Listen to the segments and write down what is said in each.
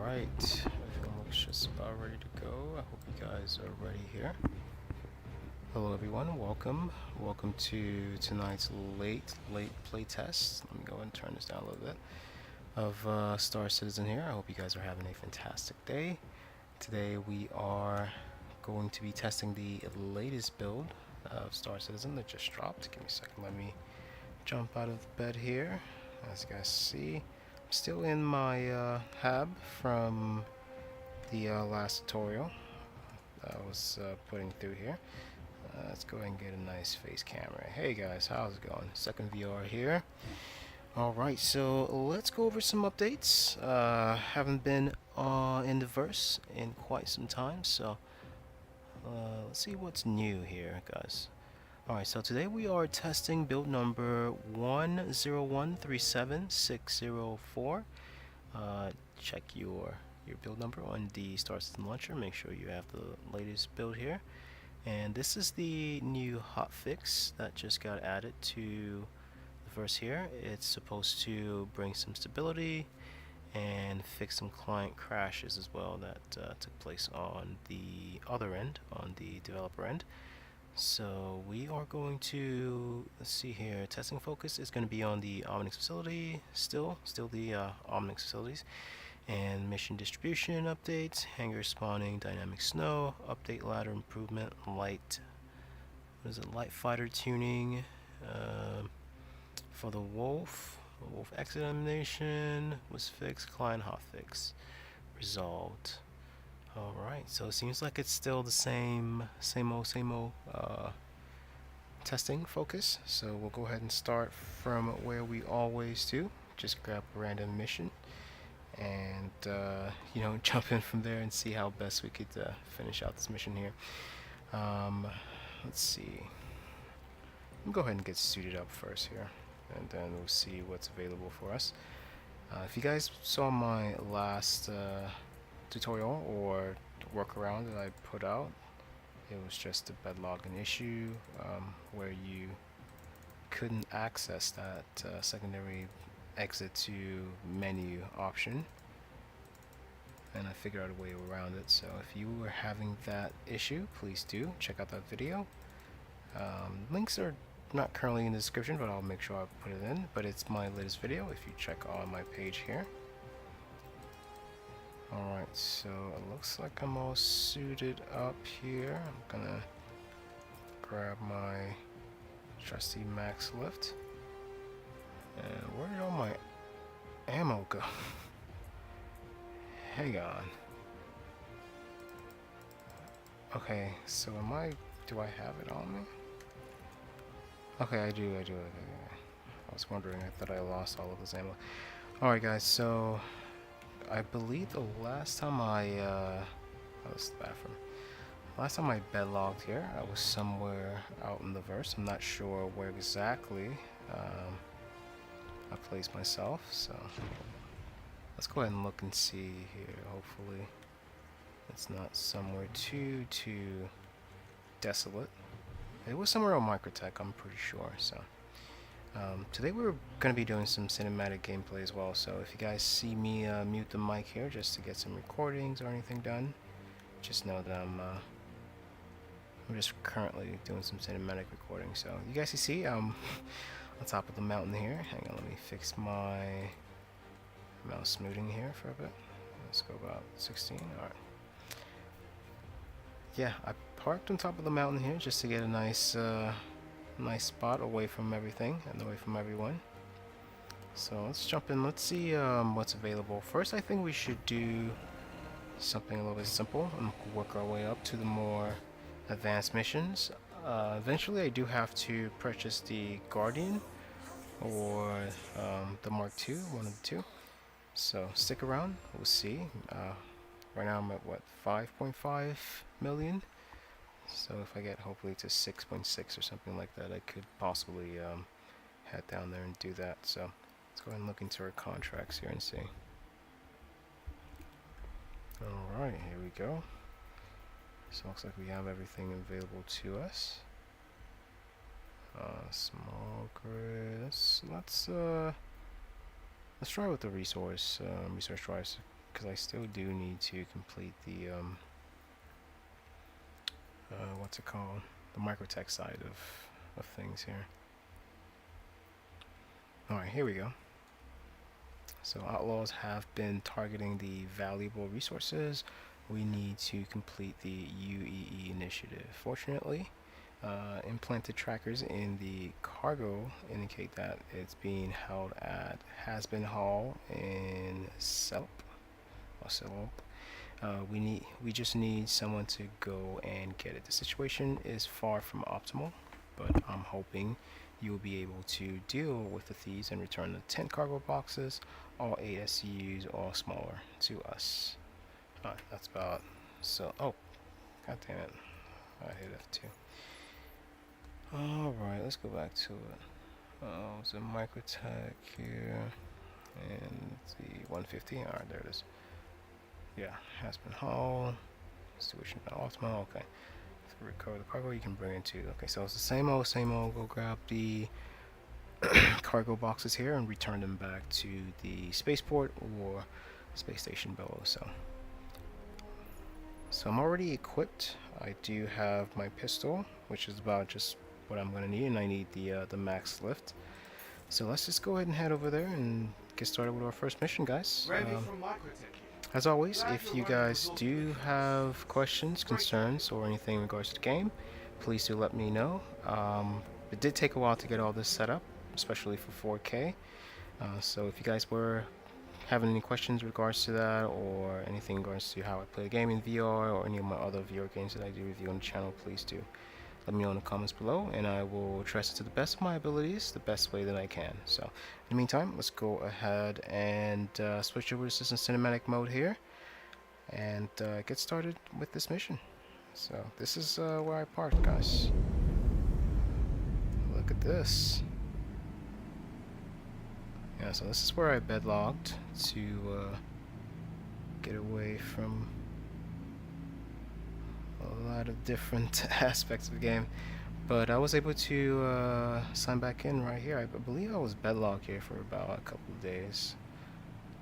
Alright, everyone looks just about ready to go. I hope you guys are ready here. Hello everyone, welcome to tonight's late playtest. Let me go and turn this down a little bit of Star Citizen here. I hope you guys are having a fantastic day. Today we are going to be testing the latest build of Star Citizen that just dropped. Give me a second, let me jump out of bed here. As you guys see, I'm still in my hab from the last tutorial I was putting through here. Let's go ahead and get a nice face camera. Hey guys, how's it going? Second VR here. Alright, so let's go over some updates. Haven't been in the verse in quite some time, so let's see what's new here, guys. Alright, so today we are testing build number 4.3.0-LIVE.10137604. Check your build number on the Star Citizen launcher. Make sure you have the latest build here. And this is the new hotfix that just got added to the verse here. It's supposed to bring some stability and fix some client crashes as well that took place on the other end, on the developer end. So we are going to, let's see here, testing focus is going to be on the Onyx facility, still the Onyx facilities, and mission distribution updates, hangar spawning, dynamic snow, update ladder improvement, light fighter tuning, for the wolf exit elimination was fixed, client hotfix resolved. Alright, so it seems like it's still the same old testing focus. So we'll go ahead and start from where we always do. Just grab a random mission and you know, jump in from there and see how best we could finish out this mission here. Let's see. We'll go ahead and get suited up first here, and then we'll see what's available for us. If you guys saw my last tutorial or workaround that I put out, it was just a bed login issue where you couldn't access that secondary exit to menu option, and I figured out a way around it. So if you were having that issue, please do check out that video. Links are not currently in the description, but I'll make sure I put it in. But it's my latest video if you check on my page here. Alright, so it looks like I'm all suited up here. I'm gonna grab my trusty max lift. And where did all my ammo go? Hang on. Okay, so do I have it on me? Okay, I do. I was wondering, I thought I lost all of this ammo. Alright guys, so I believe the last time that was the bathroom. Last time I bedlocked here, I was somewhere out in the verse. I'm not sure where exactly I placed myself, so let's go ahead and look and see here. Hopefully it's not somewhere too desolate. It was somewhere on Microtech, I'm pretty sure. So today we're going to be doing some cinematic gameplay as well, so if you guys see me mute the mic here just to get some recordings or anything done, just know that I'm just currently doing some cinematic recording. So you guys can see on top of the mountain here. Hang on, let me fix my mouse smoothing here for a bit. Let's go about 16. Alright. Yeah, I parked on top of the mountain here just to get a nice nice spot away from everything and away from everyone. So let's jump in. Let's see what's available. First, I think we should do something a little bit simple and work our way up to the more advanced missions. Eventually I do have to purchase the Guardian or the Mark II, one of the two. So stick around, we'll see. Right now I'm at what, 5.5 million? So if I get hopefully to 6.6 or something like that, I could possibly head down there and do that. So let's go ahead and look into our contracts here and see. Alright, here we go. So looks like we have everything available to us. Small grid. Let's try with the resource drives because I still do need to complete the what's it called, the microtech side of things here. Alright, here we go. So outlaws have been targeting the valuable resources. We need to complete the UEE initiative. Fortunately, implanted trackers in the cargo indicate that it's being held at has been hauled in Selp. We just need someone to go and get it. The situation is far from optimal, but I'm hoping you'll be able to deal with the thieves and return the 10 cargo boxes, all 8 SCUs, all smaller, to us. That's about so. Oh, god damn it! I hit F2. All right, let's go back to it. It's a microtech here, and the 150. All right, there it is. Yeah, has been hauled. Situation been optimal. Okay. To recover the cargo, you can bring it to. Okay, so it's the same old, same old. Go grab the cargo boxes here and return them back to the spaceport or space station below. So I'm already equipped. I do have my pistol, which is about just what I'm gonna need, and I need the max lift. So let's just go ahead and head over there and get started with our first mission, guys. As always, if you guys do have questions, concerns, or anything in regards to the game, please do let me know. It did take a while to get all this set up, especially for 4K. So if you guys were having any questions in regards to that, or anything in regards to how I play the game in VR, or any of my other VR games that I do review on the channel, please do let me know in the comments below, and I will address it to the best of my abilities, the best way that I can. So in the meantime, let's go ahead and switch over to System Cinematic mode here and get started with this mission. So this is where I parked, guys. Look at this. Yeah, so this is where I bedlocked to get away from a lot of different aspects of the game, but I was able to sign back in right here. I believe I was bedlocked here for about a couple of days,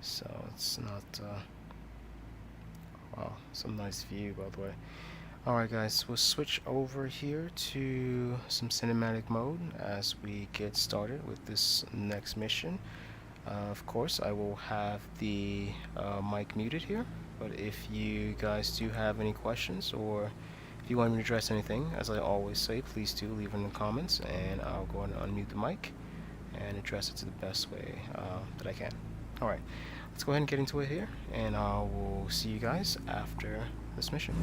so it's not wow, some nice view, by the way. Alright guys, we'll switch over here to some cinematic mode as we get started with this next mission. Of course, I will have the mic muted here, but if you guys do have any questions, or if you want me to address anything, as I always say, please do leave it in the comments, and I'll go ahead and unmute the mic and address it to the best way that I can. Alright, let's go ahead and get into it here, and I will see you guys after this mission.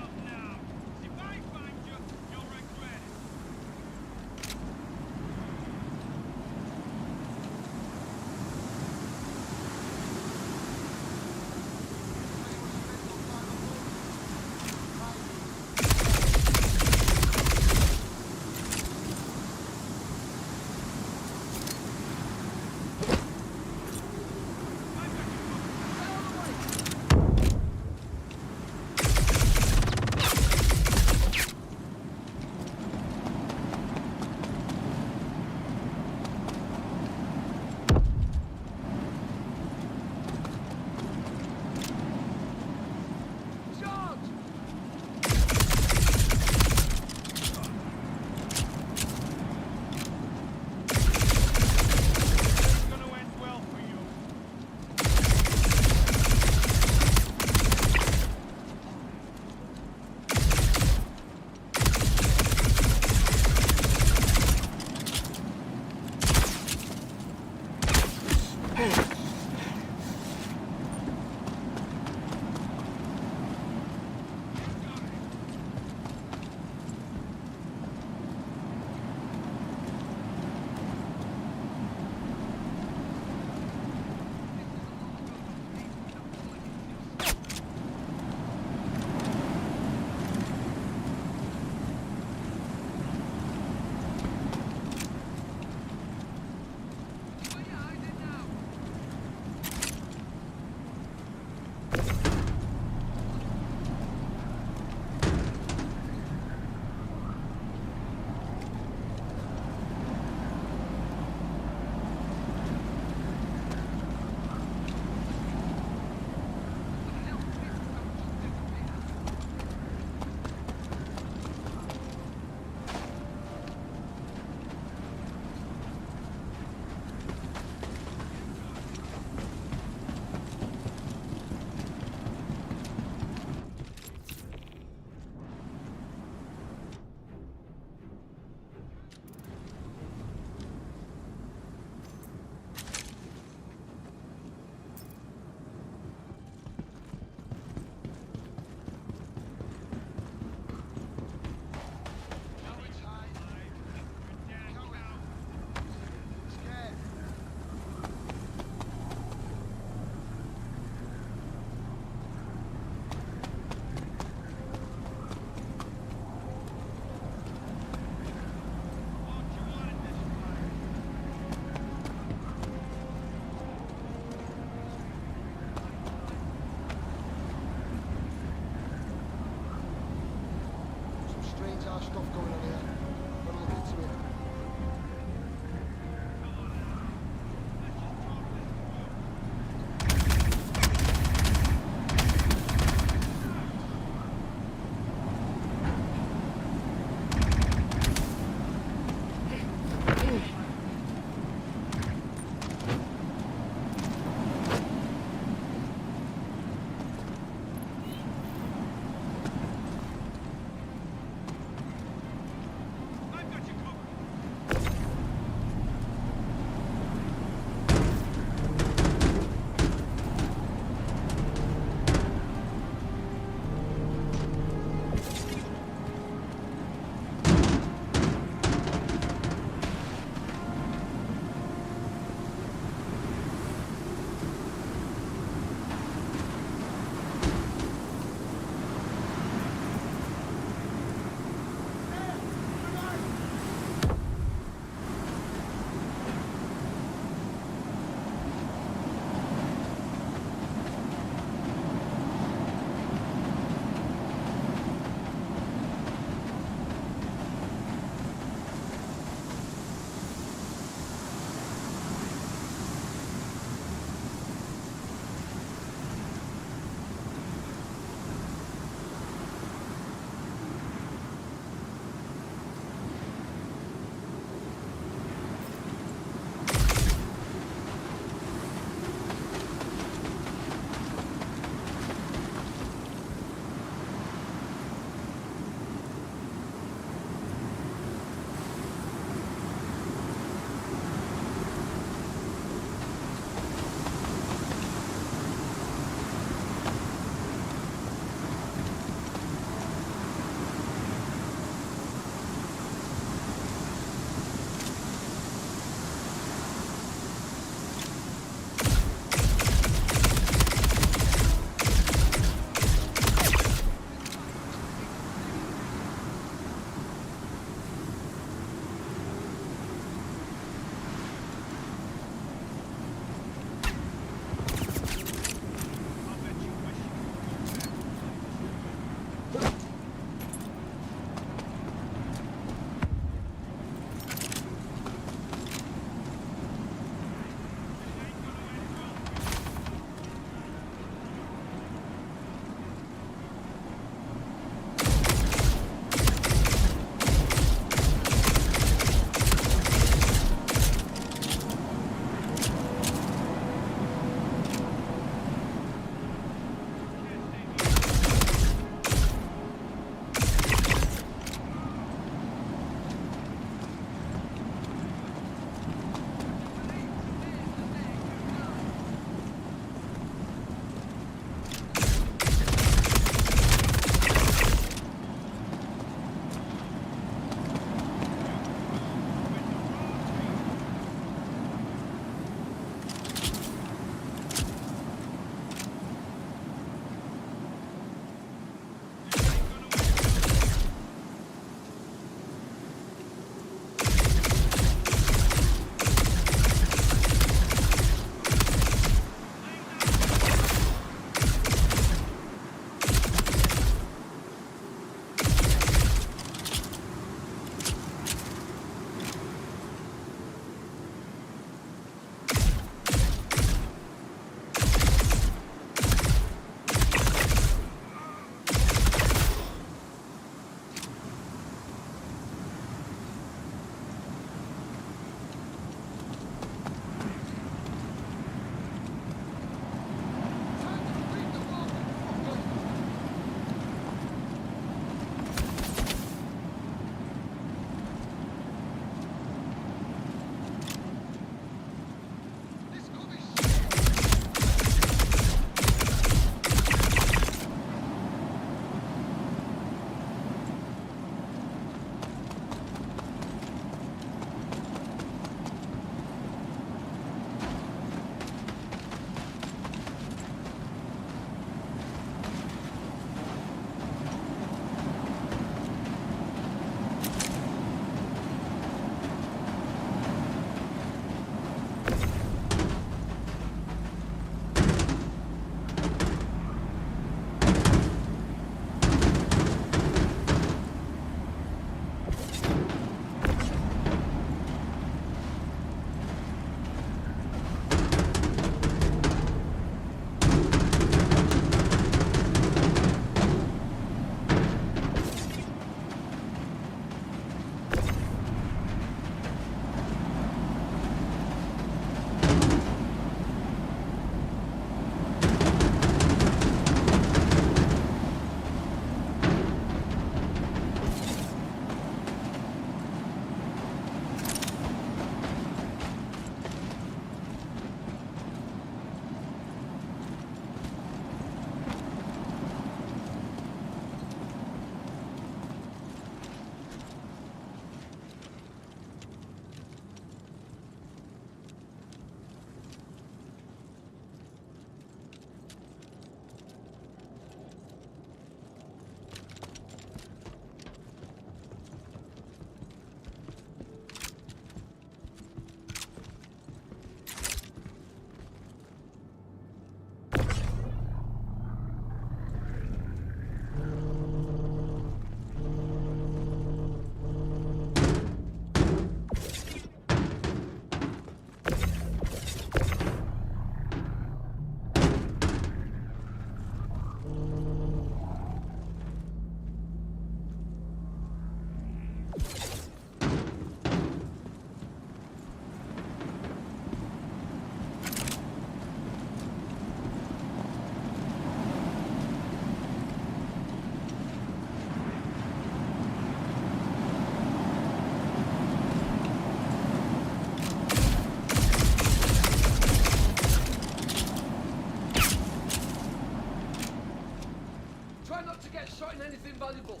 not to get shot in anything valuable.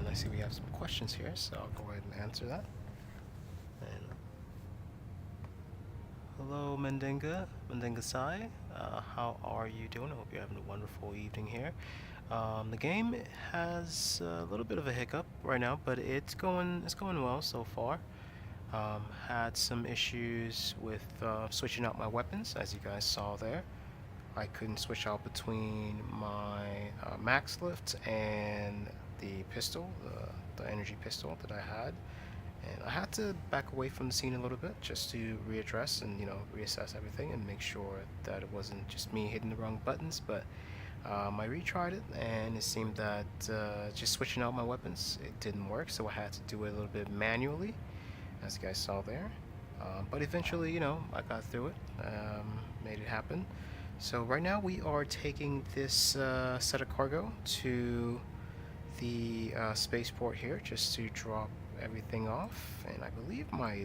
I see we have some questions here, so I'll go ahead and answer that. And hello, Mendenga Sai. How are you doing? I hope you're having a wonderful evening here. The game has a little bit of a hiccup right now, but it's going well so far. Had some issues with switching out my weapons, as you guys saw there. I couldn't switch out between my max lift and the pistol, the energy pistol that I had. And I had to back away from the scene a little bit just to readdress and, you know, reassess everything and make sure that it wasn't just me hitting the wrong buttons. But I retried it, and it seemed that just switching out my weapons, it didn't work, so I had to do it a little bit manually, as you guys saw there. But eventually, you know, I got through it, made it happen. So right now we are taking this set of cargo to the spaceport here just to drop everything off. And I believe my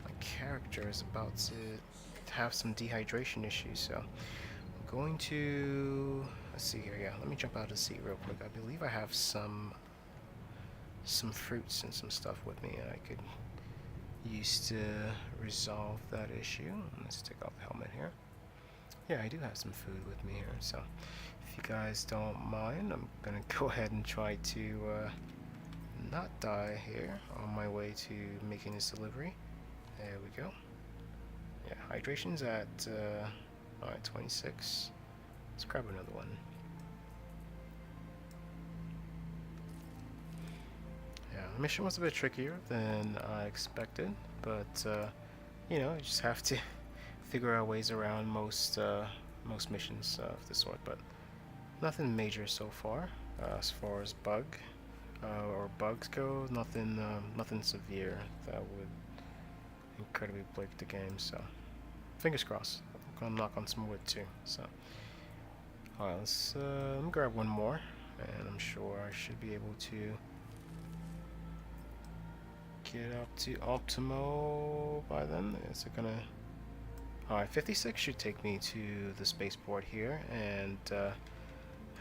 my character is about to have some dehydration issues, so I'm going to, let's see here. Yeah, let me jump out of the seat real quick. I believe I have some fruits and some stuff with me I could use to resolve that issue. Let's take off the helmet here. Yeah, I do have some food with me here, so if you guys don't mind, I'm gonna go ahead and try to not die here on my way to making this delivery. There we go. Yeah, hydration's at alright, 26. Let's grab another one. Yeah, the mission was a bit trickier than I expected, but you know, you just have to figure out ways around most missions of this sort, but nothing major so far. As far as bugs go, nothing severe that would incredibly break the game. So fingers crossed. I'm gonna knock on some wood too. So alright, let me grab one more, and I'm sure I should be able to get up to optimal by then. Is it gonna? Alright, 56 should take me to the spaceport here and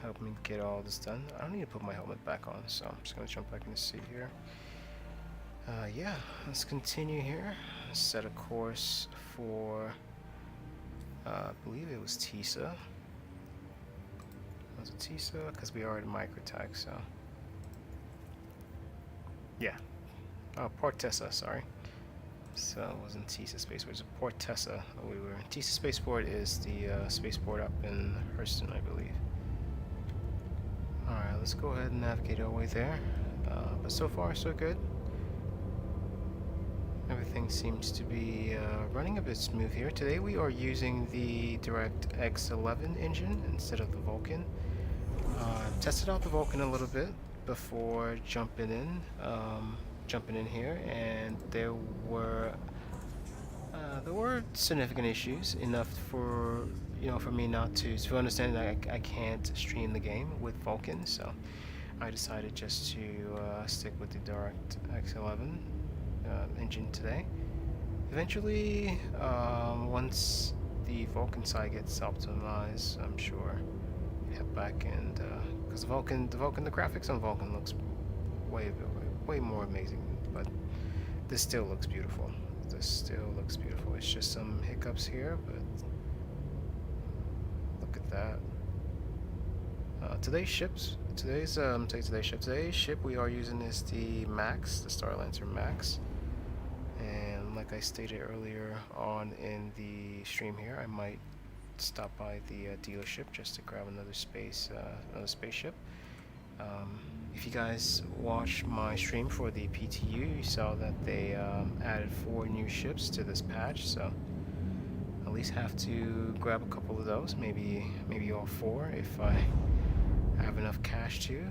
help me get all this done. I don't need to put my helmet back on, so I'm just going to jump back in the seat here. Yeah, let's continue here. Set a course for, I believe it was Tisa. Was it Tisa? Because we are at Microtech, so. Yeah. Oh, Port Tessa, sorry. So it wasn't Tisa Spaceport, it was Port Tessa. We were. Tisa Spaceport is the spaceport up in Hurston, I believe. Alright, let's go ahead and navigate our way there. But so far, so good. Everything seems to be running a bit smooth here. Today we are using the DirectX 11 engine instead of the Vulkan. Tested out the Vulkan a little bit before jumping in here, and there were significant issues, enough for for me not to understand that I can't stream the game with Vulkan. So I decided just to stick with the DirectX 11 engine today. Eventually, once the Vulkan side gets optimized, I'm sure head back, and because the graphics on Vulkan looks way more amazing, but this still looks beautiful. It's just some hiccups here, but look at that. Today's ship we are using is the Max, the Star Lancer Max. And like I stated earlier on in the stream here, I might stop by the dealership just to grab another spaceship. If you guys watched my stream for the PTU, you saw that they added 4 new ships to this patch, so at least have to grab a couple of those, maybe all 4 if I have enough cash to.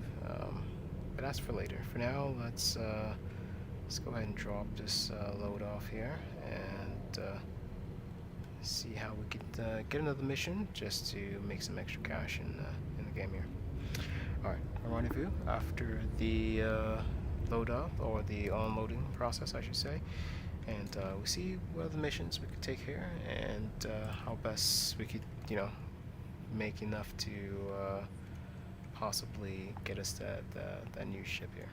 But that's for later. For now, let's go ahead and drop this load off here and see how we could get another mission just to make some extra cash in the game here. Alright, a rendezvous after the load up, or the unloading process I should say, and we'll see what other missions we could take here, and how best we could make enough to possibly get us that new ship here.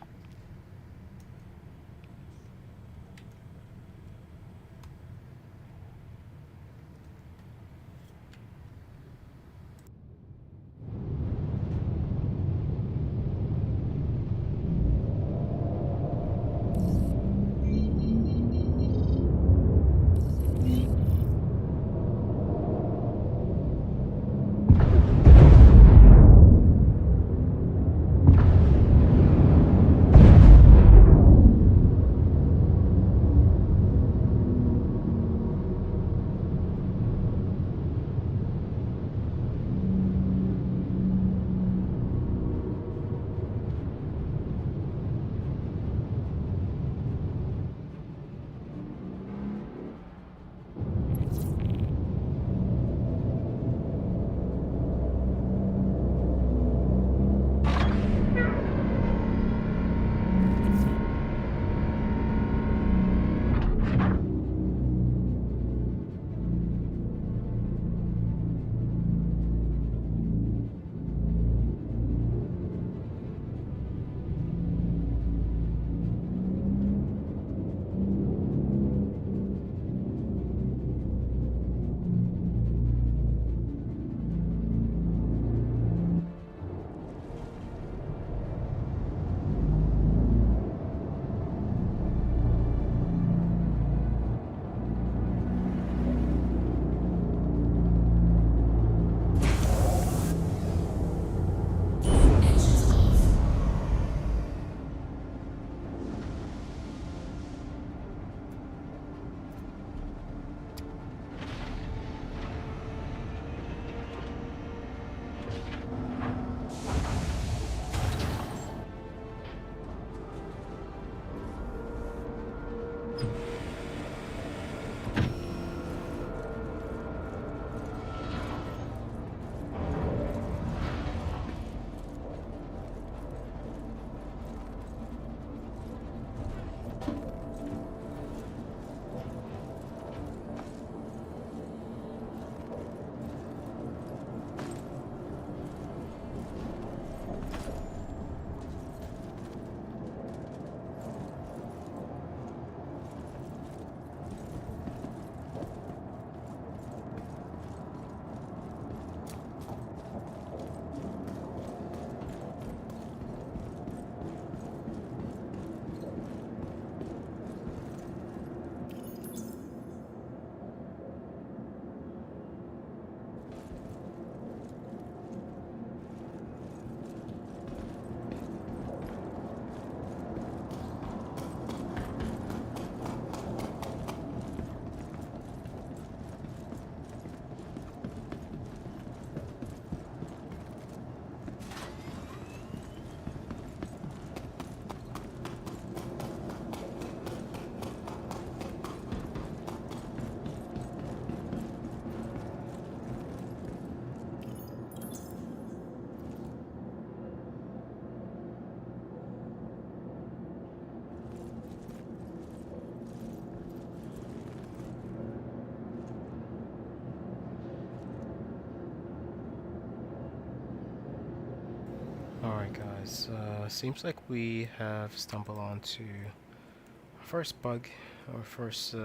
Alright guys, seems like we have stumbled onto our first bug, our first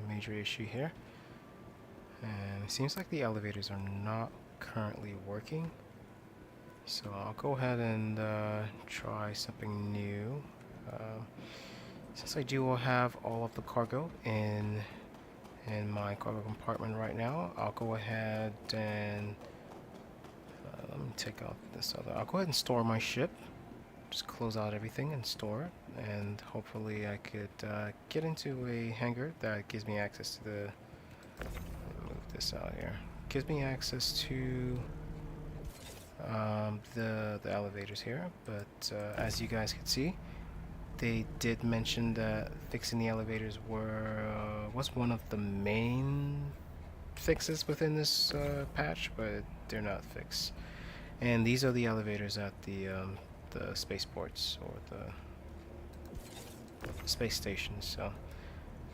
major issue here. And it seems like the elevators are not currently working. So I'll go ahead and try something new. Since I do have all of the cargo in my cargo compartment right now, I'll go ahead and let me take out this other. I'll go ahead and store my ship. Just close out everything and store it, and hopefully I could get into a hangar that gives me access to the. Move this out here. Gives me access to the elevators here, but as you guys can see, they did mention that fixing the elevators was one of the main fixes within this patch, but they're not fixed. And these are the elevators at the spaceports or the space stations. So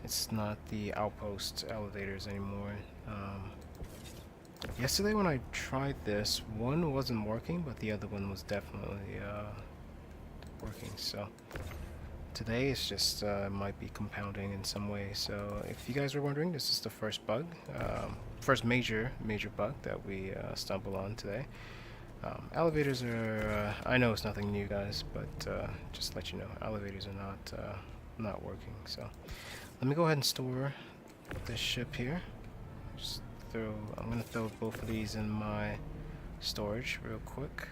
it's not the outpost elevators anymore. Yesterday when I tried this, one wasn't working, but the other one was definitely working. So today it's just might be compounding in some way. So if you guys were wondering, this is the first bug, first major bug that we stumbled on today. Elevators are, I know it's nothing new, guys, but just to let you know, elevators are not working. So let me go ahead and store this ship here. Just I'm gonna throw both of these in my storage real quick,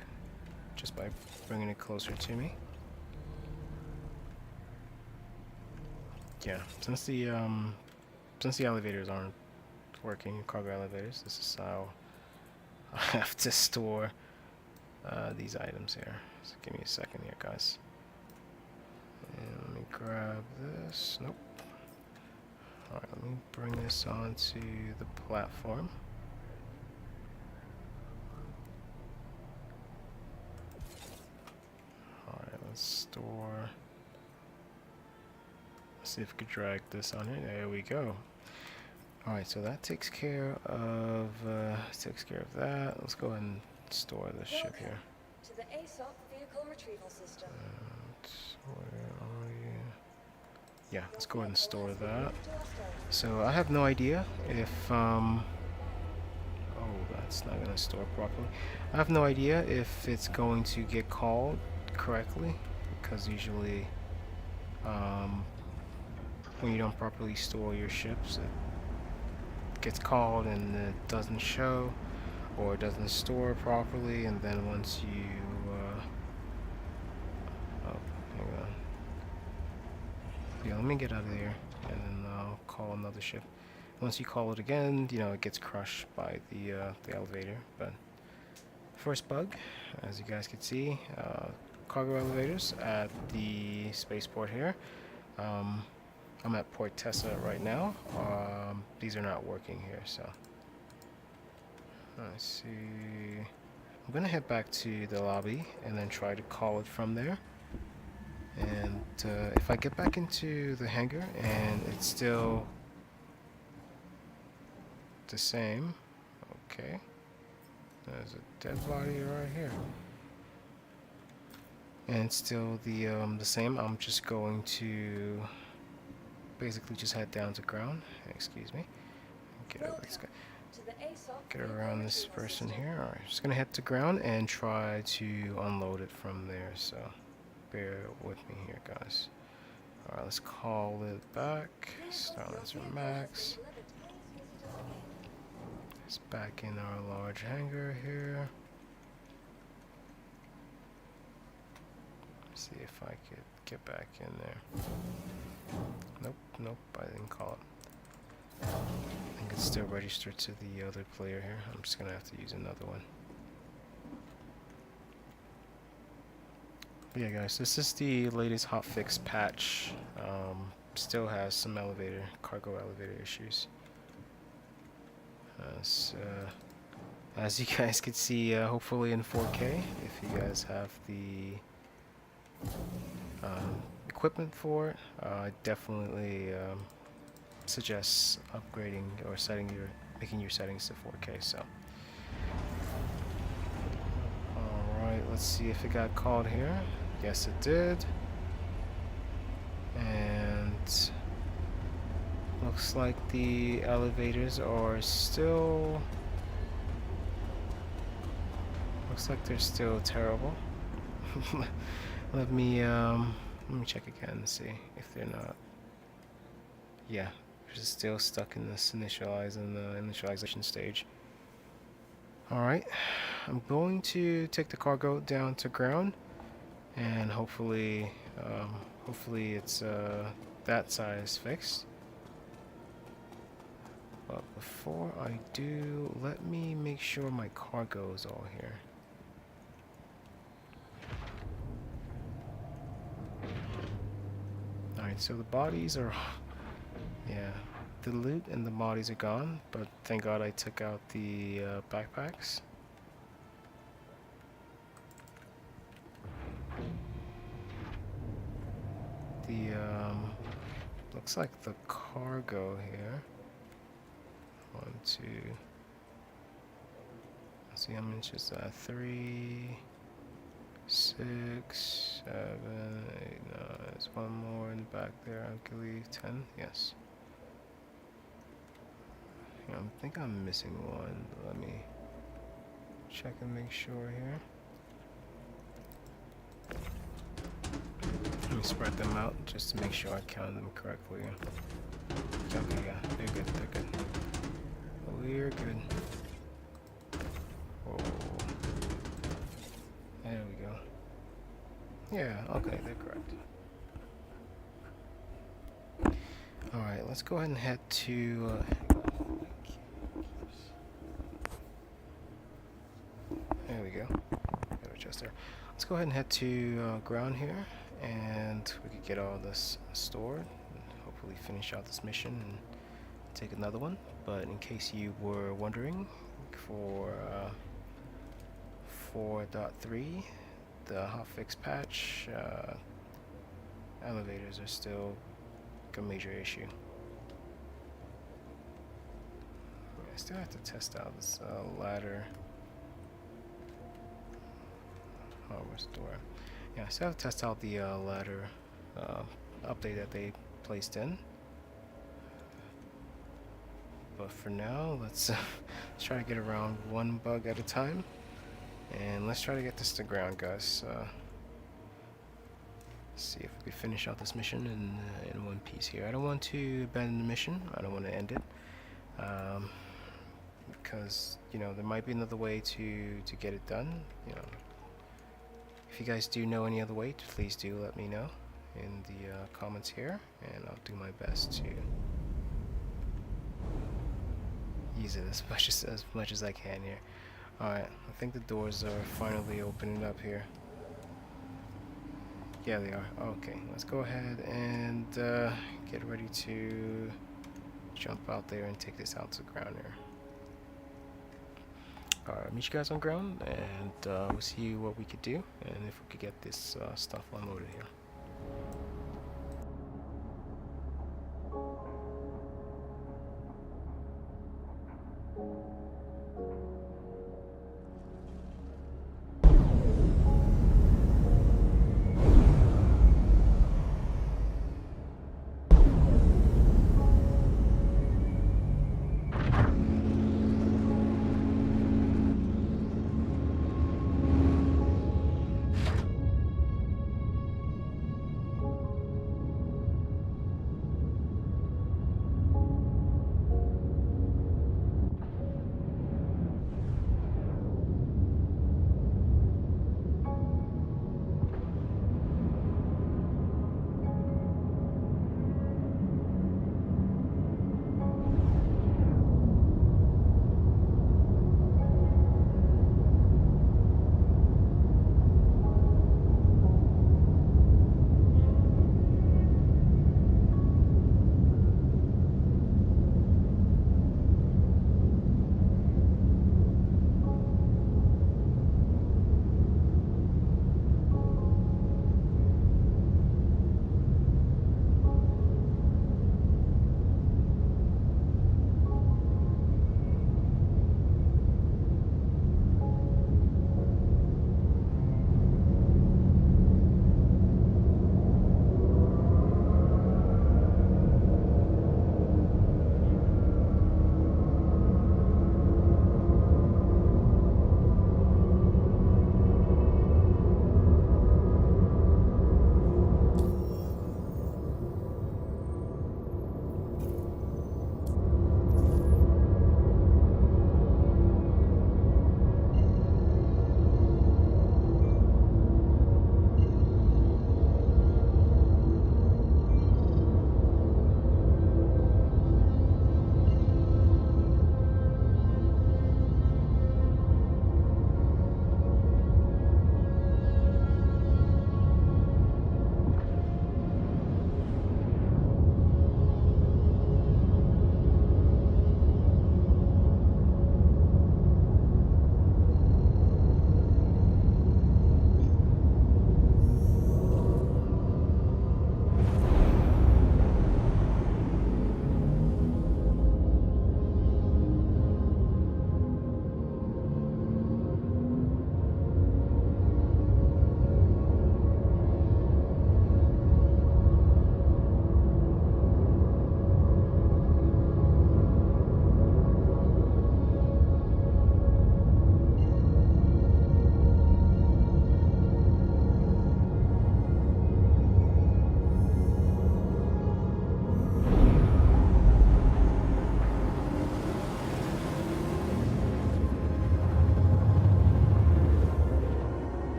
just by bringing it closer to me. Yeah, since the elevators aren't working, cargo elevators, this is how I have to store these items here. So give me a second here, guys. And let me grab this. Nope. Alright, let me bring this onto the platform. Alright, let's store. Let's see if we can drag this on here. There we go. Alright, so that takes care of that. Let's go ahead and store this ship here. To the ASOP vehicle retrieval system. Where are you? Yeah, let's go ahead and store that. So I have no idea if oh, that's not gonna store properly. I have no idea if it's going to get called correctly, because usually when you don't properly store your ships, it gets called and it doesn't show, or it doesn't store properly, and then once you oh, hang on. Yeah, let me get out of there, and then I'll call another ship. Once you call it again, you know, it gets crushed by the elevator. But first bug, as you guys can see, cargo elevators at the spaceport here. I'm at Port Tessa right now. These are not working here, so let's see. I'm gonna head back to the lobby and then try to call it from there. And if I get back into the hangar and it's still the same, okay. There's a dead body right here. And it's still the same. I'm just going to basically just head down to ground. Excuse me. Get around this person here. Alright, just gonna head to ground and try to unload it from there. So bear with me here, guys. Alright, let's call it back. Silencer max. It's back in our large hangar here. See if I could get back in there. Nope, I didn't call it. I think it's still registered to the other player here. I'm just gonna have to use another one. But yeah, guys, this is the latest hotfix patch. Still has some cargo elevator issues. As you guys can see, hopefully in 4K, if you guys have the equipment for it, I definitely suggest upgrading or making your settings to 4K. So, all right, let's see if it got called here. Yes, it did. And looks like the elevators are still. Looks like they're still terrible. Let me check again and see if they're not. Yeah, they're still stuck in this initialization stage. Alright, I'm going to take the cargo down to ground, and hopefully it's that size fixed. But before I do, let me make sure my cargo is all here. Alright, so the bodies are, yeah, the loot and the bodies are gone, but thank God I took out the backpacks. The, looks like the cargo here. 1, 2, see how many inches is that? 3, 6, 7, 8, 9. There's one more in the back there, I believe. 10, yes. Yeah, I think I'm missing one. Let me check and make sure here. Let me spread them out just to make sure I count them correctly. Okay, yeah, they're good, they're good. We're good. Whoa. There we go. Yeah, okay, they're correct. Alright, let's go ahead and head to... there we go. Got adjust there. Let's go ahead and head to ground here, and we could get all this stored, and hopefully finish out this mission and take another one. But in case you were wondering, for 4.3, the hotfix patch, elevators are still a major issue. I still have to test out this ladder. Oh, where's the door? Yeah, I still have to test out the ladder update that they placed in. But for now, let's try to get around one bug at a time, and let's try to get this to ground, guys. See if we can finish out this mission in one piece here. I don't want to abandon the mission. I don't want to end it, because you know there might be another way to get it done. You know, if you guys do know any other way, please do let me know in the comments here, and I'll do my best to use it as much as I can here. Alright, I think the doors are finally opening up here. Yeah, they are. Okay, let's go ahead and get ready to jump out there and take this out to the ground here. Alright, meet you guys on ground, and we'll see what we could do, and if we could get this stuff unloaded here.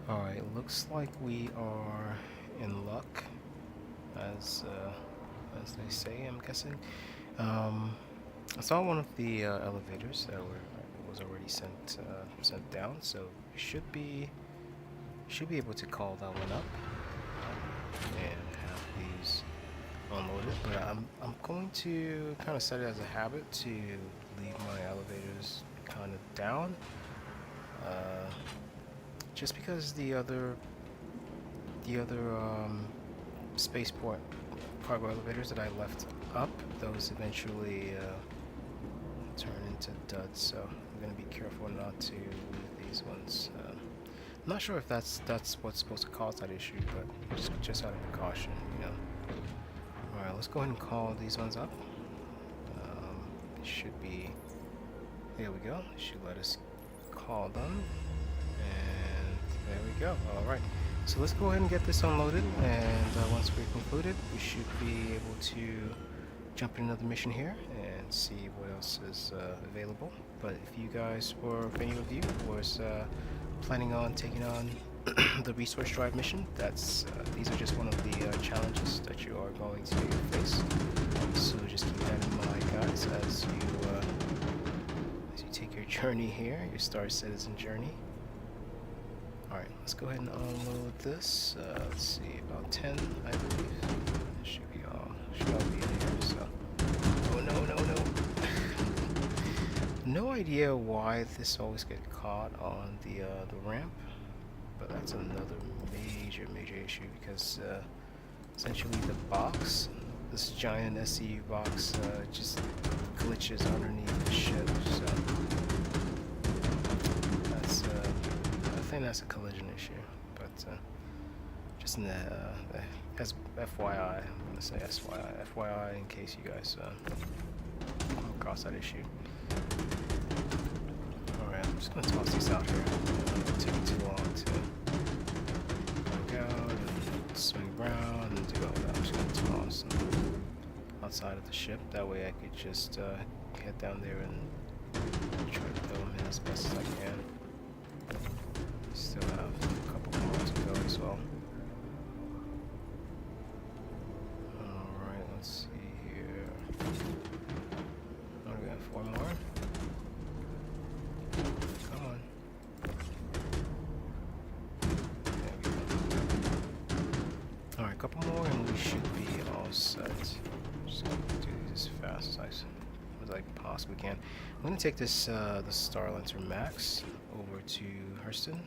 Alright, looks like we are in luck, as they say, I'm guessing. I saw one of the elevators that was already sent down, so we should be able to call that one up and have these unloaded. But I'm going to kind of set it as a habit to leave my elevators kind of down, just because the other spaceport cargo elevators that I left up, those eventually turn into duds, so I'm gonna be careful not to leave these ones. I'm not sure if that's what's supposed to cause that issue, but just out of precaution, you know. All right, let's go ahead and call these ones up. Should be, there we go. Should let us call them, and there we go. All right. So let's go ahead and get this unloaded, and once we're concluded, we should be able to jump in another mission here and see what else is available. But if you guys, or if any of you was planning on taking on the resource drive mission, that's these are just one of the challenges that you are going to face. So just keep that in mind, guys, as you take your journey here, your Star Citizen journey. Alright, let's go ahead and unload this. Let's see, about 10, I believe. It should all be in here, so. Oh no. No idea why this always gets caught on the ramp, but that's another major issue, because essentially the box, this giant SCU box, just glitches underneath the ship, so that's I think that's a collision issue, but just in the as FYI, I'm gonna say FYI in case you guys come across that issue. Alright, I'm just gonna toss these out here. It won't take too long to back out and swing around and do all that. I'm just gonna toss them outside of the ship. That way I could just head down there and try to throw them in as best as I can. Still have a couple more to go as well. Alright, let's see here. Oh, we got 4 more. Come on. There we go. Alright, a couple more and we should be all set. Just gonna do these as fast as I possibly can. I'm gonna take this the Star Lancer Max over to Hurston,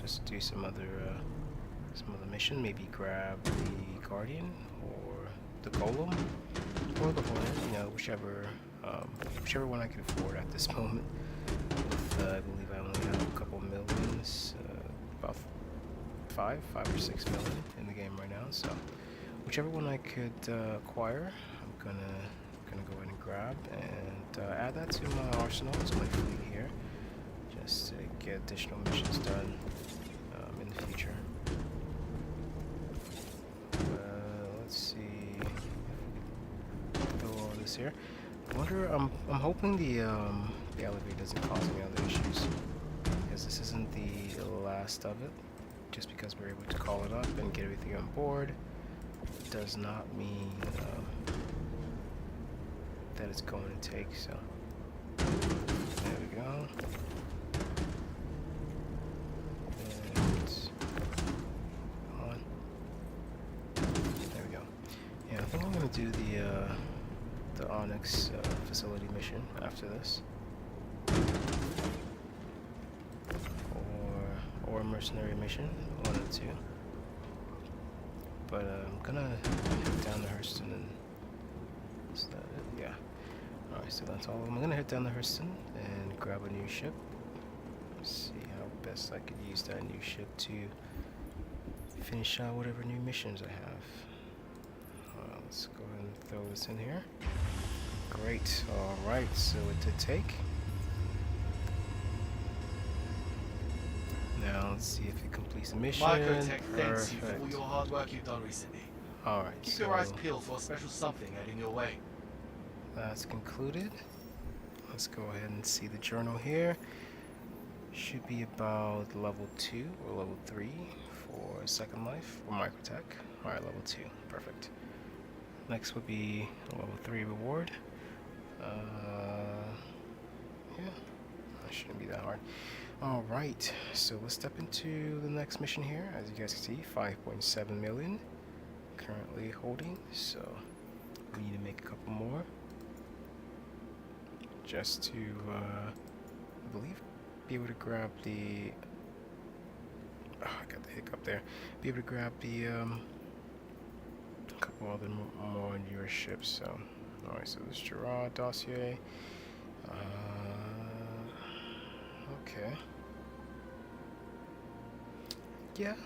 just do some other mission. Maybe grab the Guardian or the Golem or the Hornet. You know, whichever one I can afford at this moment. With, I believe I only have a couple millions, about 5 or 6 million in the game right now. So whichever one I could acquire, I'm gonna go ahead and grab and add that to my arsenal, to my fleet here, just to get additional missions done in the future. Let's see, throw all this here. I wonder, I'm hoping the elevator doesn't cause any other issues, because this isn't the last of it. Just because we're able to call it up and get everything on board does not mean that it's going to take, so there we go. And on. There we go. Yeah, I think I'm going to do the Onyx facility mission after this, or a Mercenary mission, one of the two. But I'm gonna head down to Hurston and is that it? Yeah. Alright, so that's all. I'm gonna head down to Hurston and grab a new ship. See how best I could use that new ship to finish out whatever new missions I have. Let's go ahead and throw this in here. Great. Alright, so it did take. Now let's see if it completes the mission. Microtech thanks you for all your hard work you've done recently. Alright, Keep so your eyes peeled for a special something heading your way. that's concluded. Let's go ahead and see the journal here. Should be about level 2 or level 3 for Second Life or Microtech. Alright, level 2. Perfect. Next would be a level 3 reward. Yeah, that shouldn't be that hard. Alright, so let's step into the next mission here. As you guys can see, 5.7 million currently holding, so we need to make a couple more just to, I believe, be able to grab the, oh, I got the hiccup there, be able to grab the, a couple other more newer ships. So, alright, so this Gerard dossier, okay. Yeah.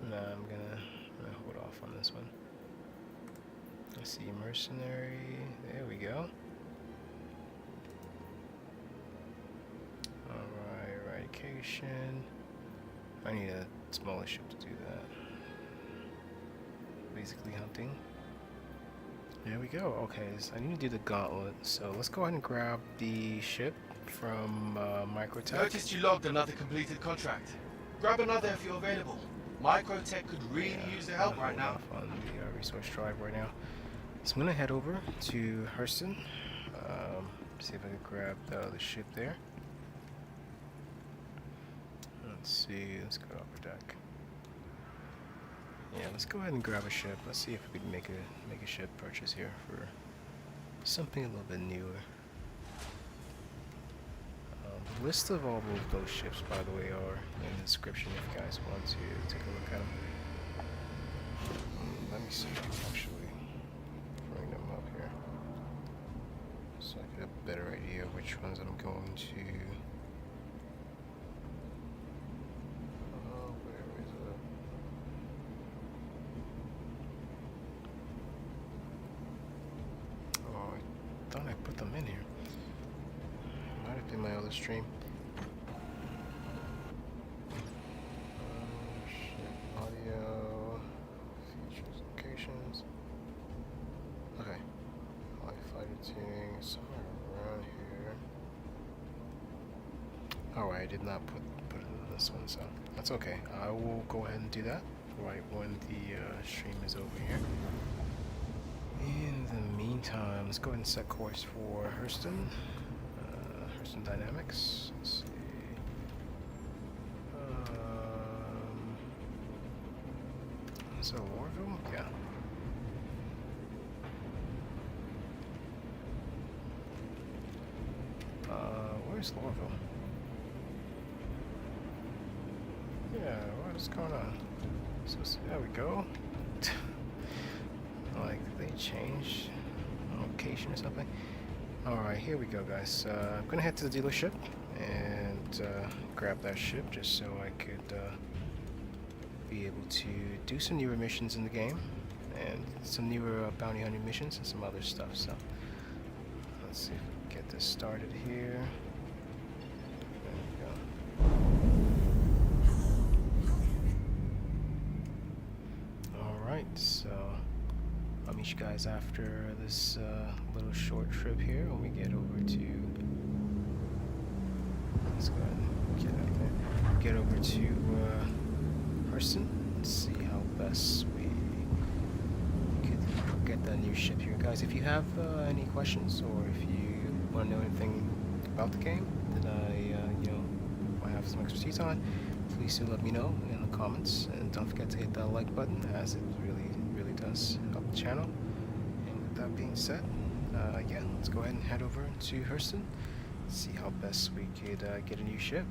Nah, I'm gonna hold off on this one. Let's see, Mercenary. There we go. Alright, eradication. I need a smaller ship to do that. Basically hunting. There we go. Okay, so I need to do the gauntlet. So let's go ahead and grab the ship from Microtech. Noticed you logged another completed contract. Grab another if you're available. Microtech could really use the help right now. On the resource drive right now. So I'm gonna head over to Hurston. See if I can grab the ship there. Let's see. Let's go upper deck. Yeah, let's go ahead and grab a ship. Let's see if we can make a ship purchase here for something a little bit newer. The list of all of those ships, by the way, are in the description if you guys want to take a look at them. Let me see, actually, bring them up here so I get a better idea of which ones I'm going to. Where is it? Oh, I thought I put them in here. Might have been my other stream. Shit, audio, features, locations. Okay, live fighter tuning, somewhere around here. Alright, I did not put it in this one, so that's okay. I will go ahead and do that right when the stream is over here. In the meantime, let's go ahead and set course for Hurston. Hurston Dynamics. Let's see. Is it Lorville? Yeah. Where's Lorville? Yeah, what's going on? So there we go. Like, did they change location or something? Alright, here we go, guys. I'm gonna head to the dealership and grab that ship just so I could be able to do some newer missions in the game and some newer bounty hunting missions and some other stuff. So let's see if we can get this started here. There we go. Alright, so I'll meet you guys after this little short trip here when we get over to. Let's go ahead and get over to Hurston and see how best we could get that new ship here, guys. If you have any questions or if you want to know anything about the game that I might have some expertise on, please do let me know in the comments, and don't forget to hit that like button, as it really does help the channel. And with that being said, yeah, let's go ahead and head over to Hurston, see how best we could get a new ship.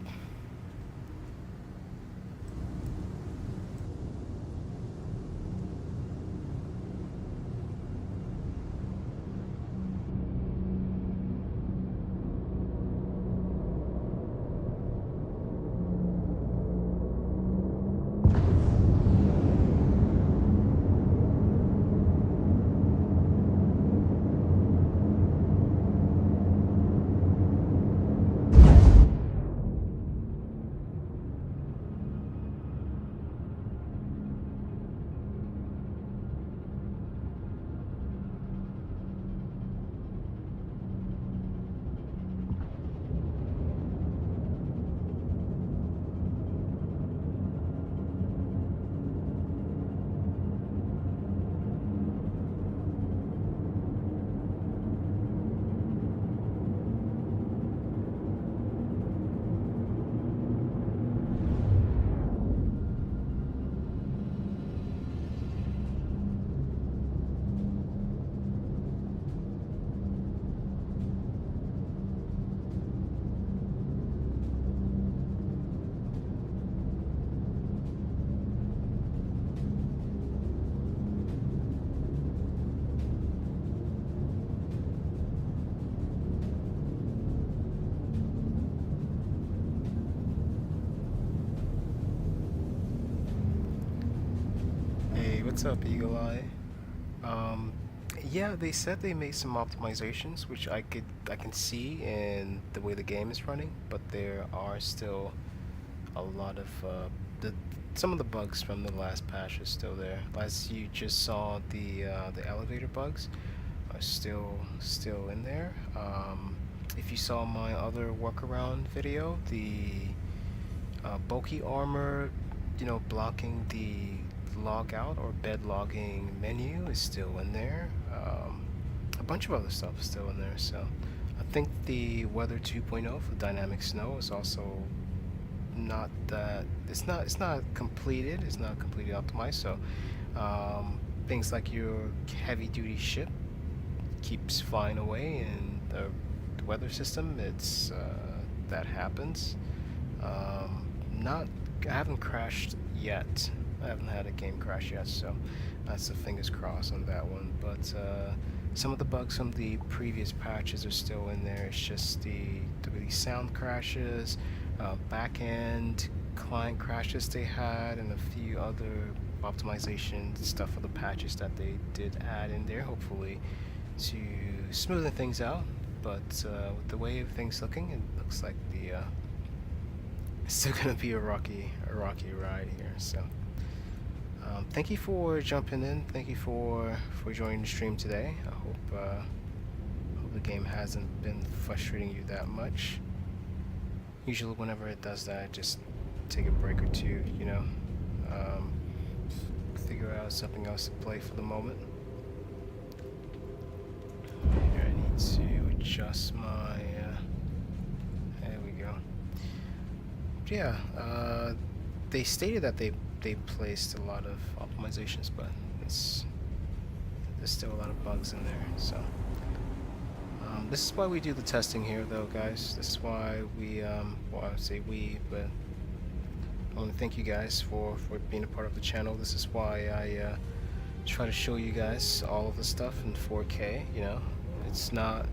What's up, Eagle Eye? Yeah, they said they made some optimizations, which I can see in the way the game is running, but there are still a lot of some of the bugs from the last patch is still there. As you just saw, the elevator bugs are still in there. If you saw my other workaround video, the bulky armor, blocking the log out or bed logging menu is still in there. A bunch of other stuff is still in there. So I think the weather 2.0 for dynamic snow is also not that it's not completed. It's not completely optimized. So things like your heavy duty ship keeps flying away in the weather system. It's that happens. I haven't crashed yet. I haven't had a game crash yet, so that's the fingers crossed on that one. But some of the bugs from the previous patches are still in there. It's just the sound crashes, back-end client crashes they had, and a few other optimization stuff for the patches that they did add in there, hopefully to smoothen things out. But with the way everything's looking, it looks like it's still gonna be a rocky ride here. So thank you for jumping in. Thank you for joining the stream today. I hope the game hasn't been frustrating you that much. Usually whenever it does that, I just take a break or two, figure out something else to play for the moment. Here I need to adjust my there we go. Yeah, they stated that they placed a lot of optimizations, but there's still a lot of bugs in there. So this is why we do the testing here, though, guys. This is why we well, I would say we, but I want to thank you guys for being a part of the channel. This is why I try to show you guys all of the stuff in 4K. It's not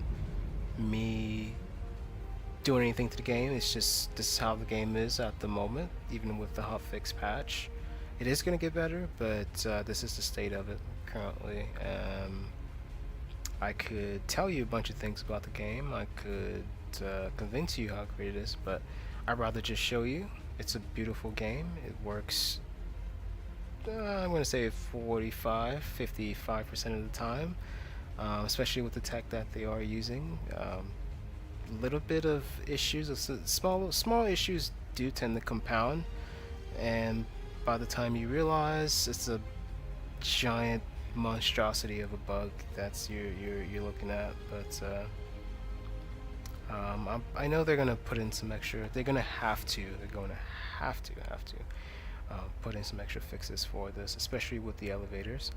me doing anything to the game. It's just this is how the game is at the moment. Even with the hotfix patch, it is going to get better, but this is the state of it currently. I could tell you a bunch of things about the game. I could convince you how great it is, but I'd rather just show you. It's a beautiful game. It works, I'm going to say 55% of the time, especially with the tech that they are using. Little bit of issues, small issues do tend to compound, and by the time you realize, it's a giant monstrosity of a bug that's you're looking at. But I know they're gonna put in some extra. They're gonna have to put in some extra fixes for this, especially with the elevators.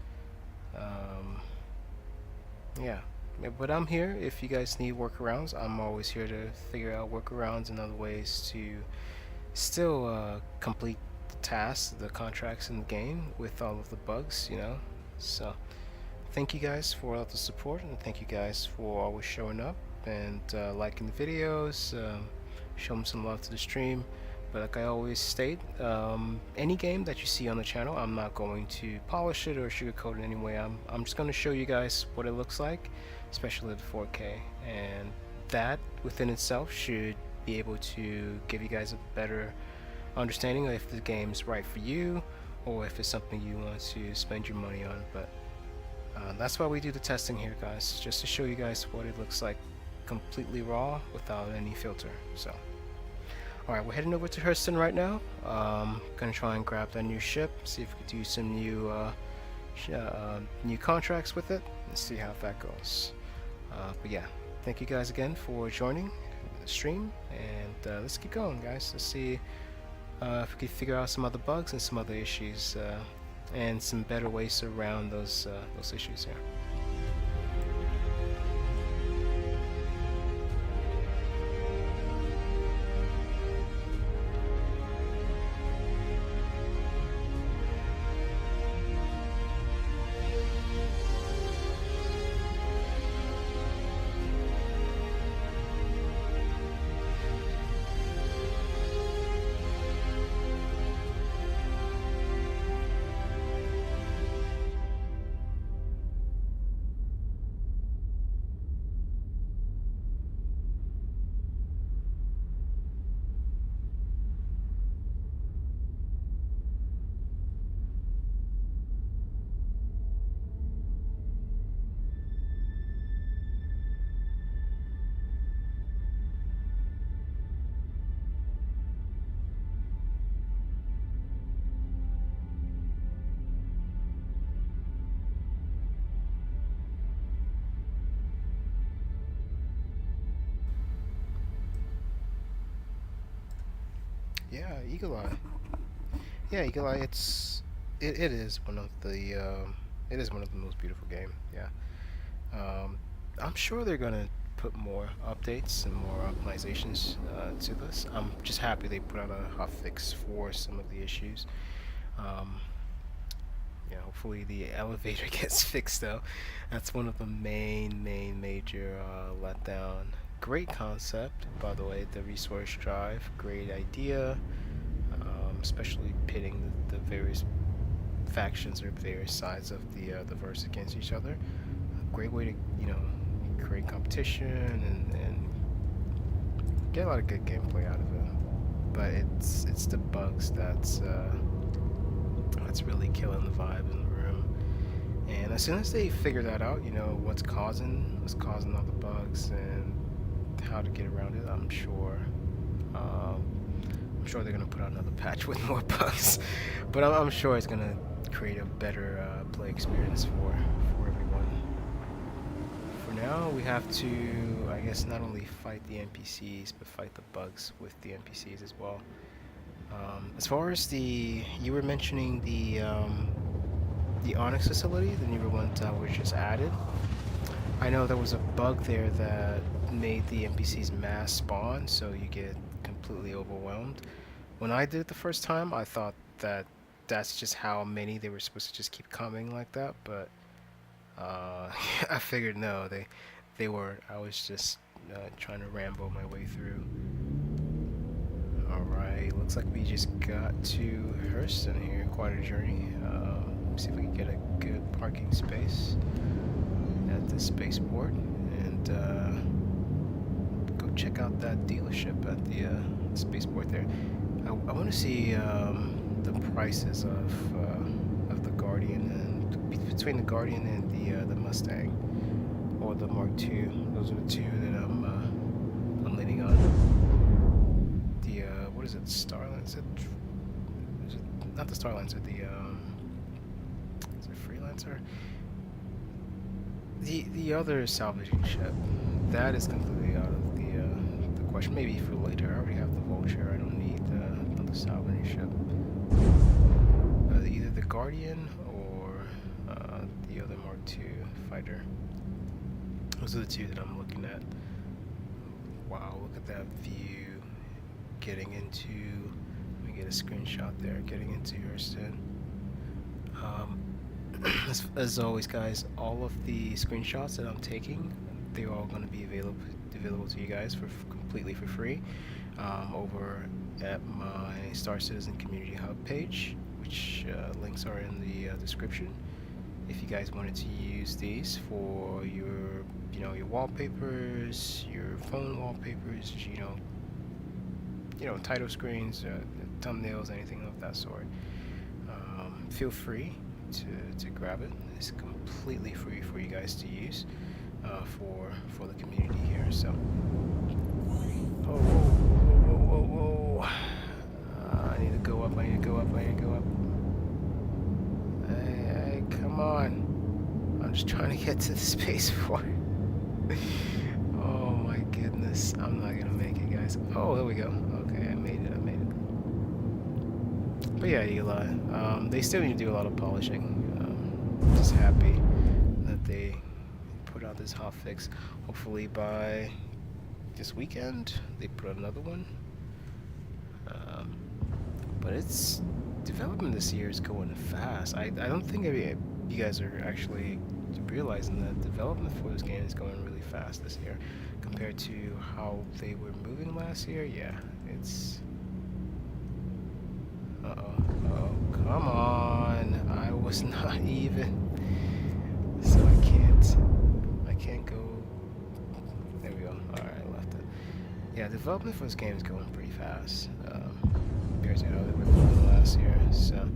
Yeah. But I'm here if you guys need workarounds. I'm always here to figure out workarounds and other ways to still complete the tasks, the contracts in the game with all of the bugs, So thank you guys for all the support, and thank you guys for always showing up and liking the videos, showing some love to the stream. But like I always state, any game that you see on the channel, I'm not going to polish it or sugarcoat it in any way. I'm just going to show you guys what it looks like, especially at 4K, and that within itself should be able to give you guys a better understanding of if the game's right for you or if it's something you want to spend your money on. But that's why we do the testing here, guys, just to show you guys what it looks like completely raw without any filter. So alright, we're heading over to Hurston right now. Gonna try and grab that new ship, see if we can do some new contracts with it, and see how that goes. But yeah, thank you guys again for joining the stream, and let's keep going, guys. Let's see if we can figure out some other bugs and some other issues, and some better ways around those issues here. Yeah, Eagle Eye. Yeah, Eagle Eye. It is one of the it is one of the most beautiful game. Yeah. I'm sure they're gonna put more updates and more optimizations to this. I'm just happy they put out a hotfix for some of the issues. Um, yeah, hopefully the elevator gets fixed though. That's one of the main major letdown. Great concept, by the way. The resource drive, great idea. Especially pitting the various factions or various sides of the verse against each other. A great way to create competition and get a lot of good gameplay out of it. But it's the bugs that's really killing the vibe in the room. And as soon as they figure that out, what's causing all the bugs and how to get around it, I'm sure they're gonna put out another patch with more bugs. But I'm sure it's gonna create a better play experience for everyone. For now, we have to, I guess, not only fight the NPCs, but fight the bugs with the NPCs as well. As far as you were mentioning the Onyx facility, the newer one that was just added. I know there was a bug there that made the NPCs mass spawn, so you get completely overwhelmed. When I did it the first time, I thought that that's just how many they were supposed to just keep coming like that, but I figured no, they weren't. I was just trying to rambo my way through. Alright, looks like we just got to Hurston here. Quite a journey. See if we can get a good parking space at the spaceport and go check out that dealership at the spaceport there. I want to see the prices of the Guardian and between the Guardian and the Mustang or the Mark II. Those are the two that I'm leaning on. The what is it? Starlancer? Is it not the Starlancer? The is it Freelancer? The other salvaging ship that is completely out of the question. Maybe for later. I already have the Vulture. I don't need another salvaging ship. Either the Guardian or the other Mark II fighter. Those are the two that I'm looking at. Wow, look at that view. Getting into, let me get a screenshot there. Getting into Hurston. As always, guys, all of the screenshots that I'm taking, they're all going to be available to you guys completely for free over at my Star Citizen Community Hub page, which links are in the description. If you guys wanted to use these for your wallpapers, your phone wallpapers, title screens, thumbnails, anything of that sort, feel free to grab it. It's completely free for you guys to use for the community here. So, whoa. I need to go up. Hey, come on. I'm just trying to get to the spaceport. Oh my goodness. I'm not gonna make it, guys. Oh, there we go. Okay, I made it. But yeah, Eli, they still need to do a lot of polishing. Just happy that they put out this hotfix. Hopefully by this weekend they put out another one. But it's development this year is going fast. I don't think you guys are actually realizing that development for this game is going really fast this year compared to how they were moving last year. Yeah, it's oh, come on. I was not even. So I can't go. There we go. Alright, I left it. Yeah, development for this game is going pretty fast. Compared to how they were moving last year. So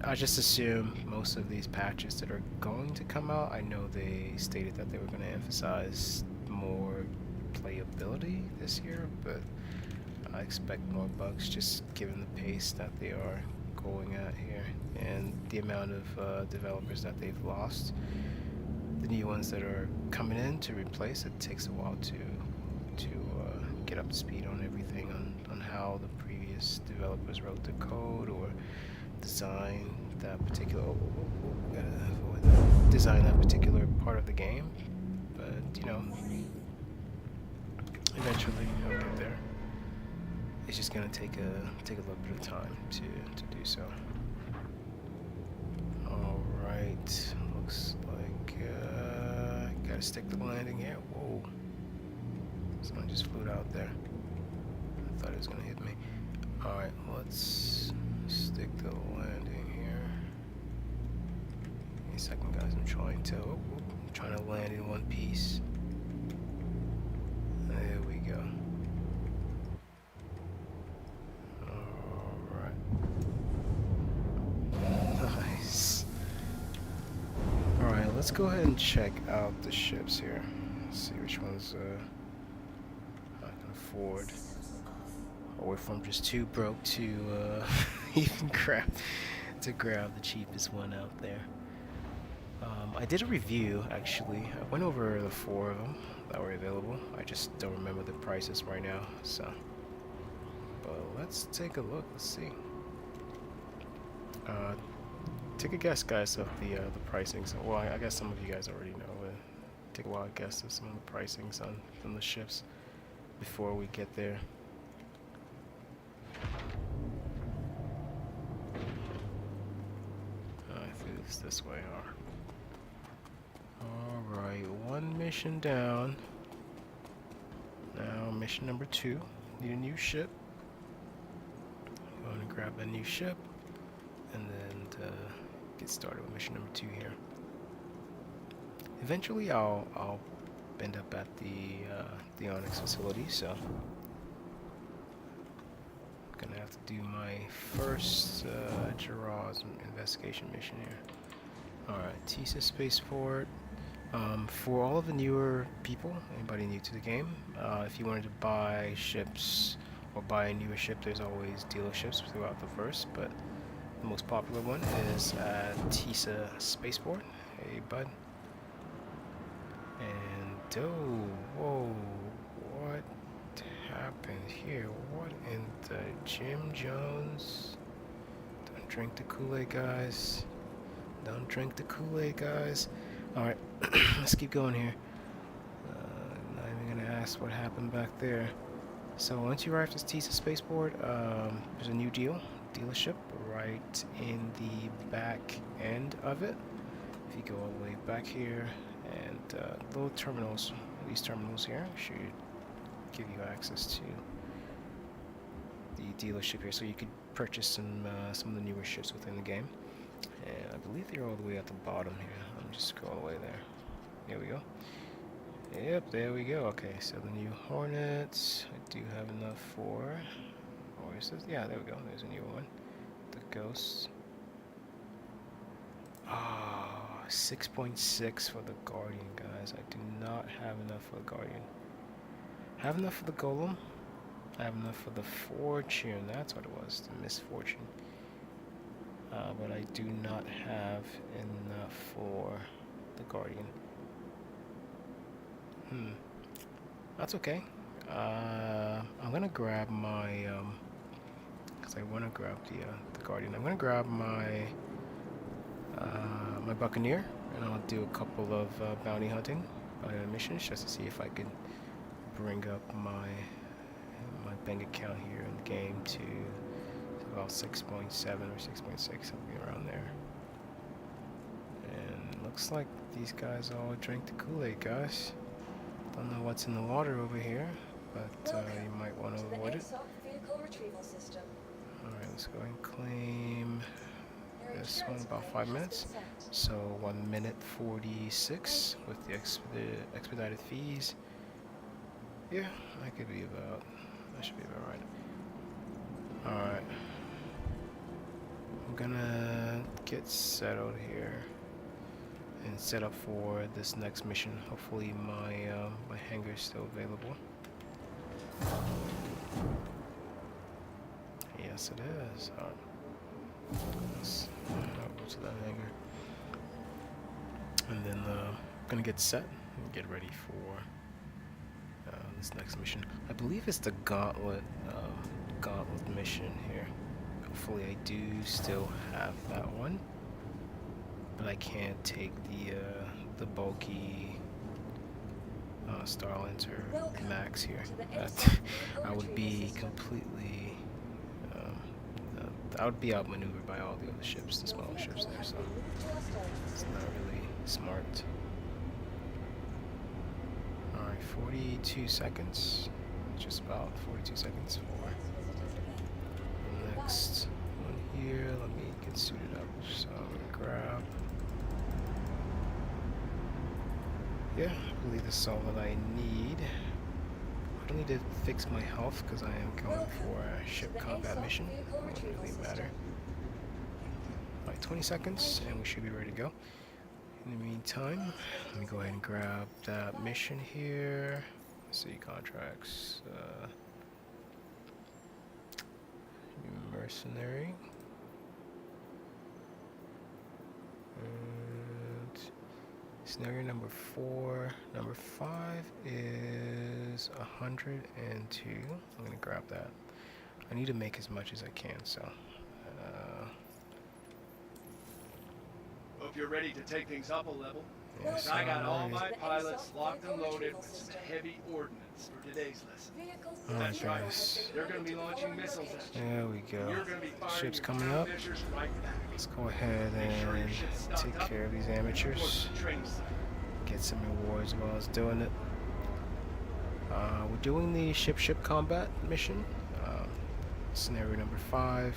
I just assume most of these patches that are going to come out, I know they stated that they were going to emphasize more playability this year, but I expect more bugs just given the pace that they are going at here and the amount of developers that they've lost. The new ones that are coming in to replace it takes a while to get up to speed on everything, on how the previous developers wrote the code or designed that particular design that particular part of the game. But you know, eventually I'll get there. It's just gonna take a little bit of time to do so. All right, looks like gotta stick the landing here. Whoa, someone just flew out there. I thought it was gonna hit me. All right, let's stick the landing here. Give me a second, guys. I'm trying to land in one piece. There we go. Alright. Nice. Alright, let's go ahead and check out the ships here. Let's see which ones I can afford. Or if I'm just too broke to even grab the cheapest one out there. I did a review, actually. I went over the 4 of them that were available. I just don't remember the prices right now, so. But let's take a look. Let's see. Take a guess, guys, of the pricings. Well, I guess some of you guys already know. But take a wild guess of some of the pricings on the ships before we get there. I think it's this way, huh? Alright, one mission down. Now mission number 2. Need a new ship. Going to grab a new ship and then get started with mission number 2 here. Eventually I'll end up at the Onyx facility, so I'm gonna have to do my first Gerard's investigation mission here. Alright, TISA Spaceport. For all of the newer people, anybody new to the game, if you wanted to buy ships or buy a newer ship, there's always dealerships throughout the verse, but the most popular one is at TISA Spaceport. Hey, bud. And, oh, whoa, what happened here? What in the Jim Jones? Don't drink the Kool-Aid, guys. Don't drink the Kool-Aid, guys. Alright, let's keep going here. Not even gonna ask what happened back there. So once you arrive at TISA Spaceport, there's a new dealership right in the back end of it. If you go all the way back here, and little terminals, these terminals here should give you access to the dealership here, so you could purchase some of the newer ships within the game. And I believe they're all the way at the bottom here. Let me just scroll all the way there. There we go. Yep, there we go. Okay, so the new Hornets. I do have enough for... Or is this? Yeah, there we go. There's a new one. The Ghosts. Ah, 6.6 for the Guardian, guys. I do not have enough for the Guardian. I have enough for the Golem. I have enough for the Fortune. That's what it was, the Misfortune. But I do not have enough for the Guardian. That's okay. I'm gonna grab my because I want to grab the Guardian. I'm gonna grab my my Buccaneer, and I'll do a couple of bounty hunting missions just to see if I can bring up my bank account here in the game to about 6.7 or 6.6, something around there. And looks like these guys all drink the Kool-Aid, guys. Don't know what's in the water over here, but you might want to avoid it. Alright, let's go and claim this one, about 5 minutes. So 1 minute 46 with the expedited fees. Yeah, that should be about right. Alright. I'm gonna get settled here and set up for this next mission. Hopefully my my hangar is still available. Yes, it is. Let's go to that hangar, and then I'm gonna get set and get ready for the this next mission. I believe it's the Gauntlet mission here. Hopefully I do still have that one, but I can't take the bulky Starlinter max here. I would be completely I would be outmaneuvered by all the other ships, the smaller ships there, so it's not really smart. Alright, 42 seconds. Just about 42 seconds for the next one here. Let me get suited up. So I'm gonna grab. Yeah, I believe this is all that I need. I don't need to fix my health because I am going for a ship combat mission. It won't really matter. Alright, 20 seconds and we should be ready to go. In the meantime, let me go ahead and grab that mission here. Let's see, contracts. Mercenary. And scenario number 4. Number 5 is 102. I'm gonna grab that. I need to make as much as I can, so. Hope you're ready to take things up a level. Yes, I got all alright. my pilots locked and loaded with some heavy ordnance for today's lesson. Alright, guys. They're going to be launching missiles at you. There we go. You're going to be firing Ship's your coming up. countermeasures right back. Let's go ahead and take care of these amateurs. Get some rewards while I was doing it. We're doing the ship combat mission. Scenario number 5.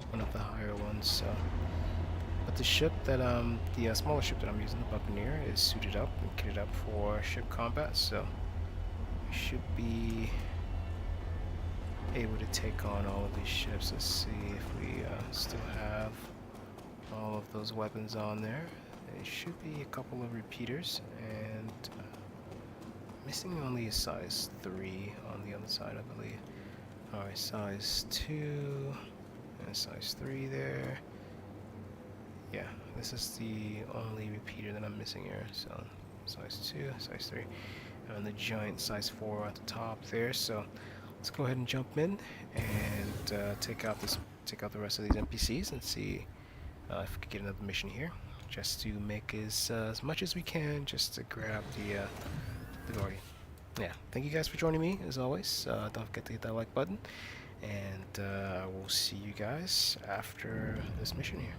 One of the higher ones. So. But the ship that the smaller ship that I'm using, the Buccaneer, is suited up and kitted up for ship combat, so we should be able to take on all of these ships. Let's see if we still have all of those weapons on there. There should be a couple of repeaters, and missing only a size 3 on the other side, I believe. Alright, size 2 and size 3 there. Yeah, this is the only repeater that I'm missing here. So size 2, size 3, and the giant size 4 at the top there. So let's go ahead and jump in and take out the rest of these NPCs and see if we can get another mission here, just to make as much as we can, just to grab the Guardian. Yeah, thank you guys for joining me as always. Don't forget to hit that like button, and I will see you guys after this mission here.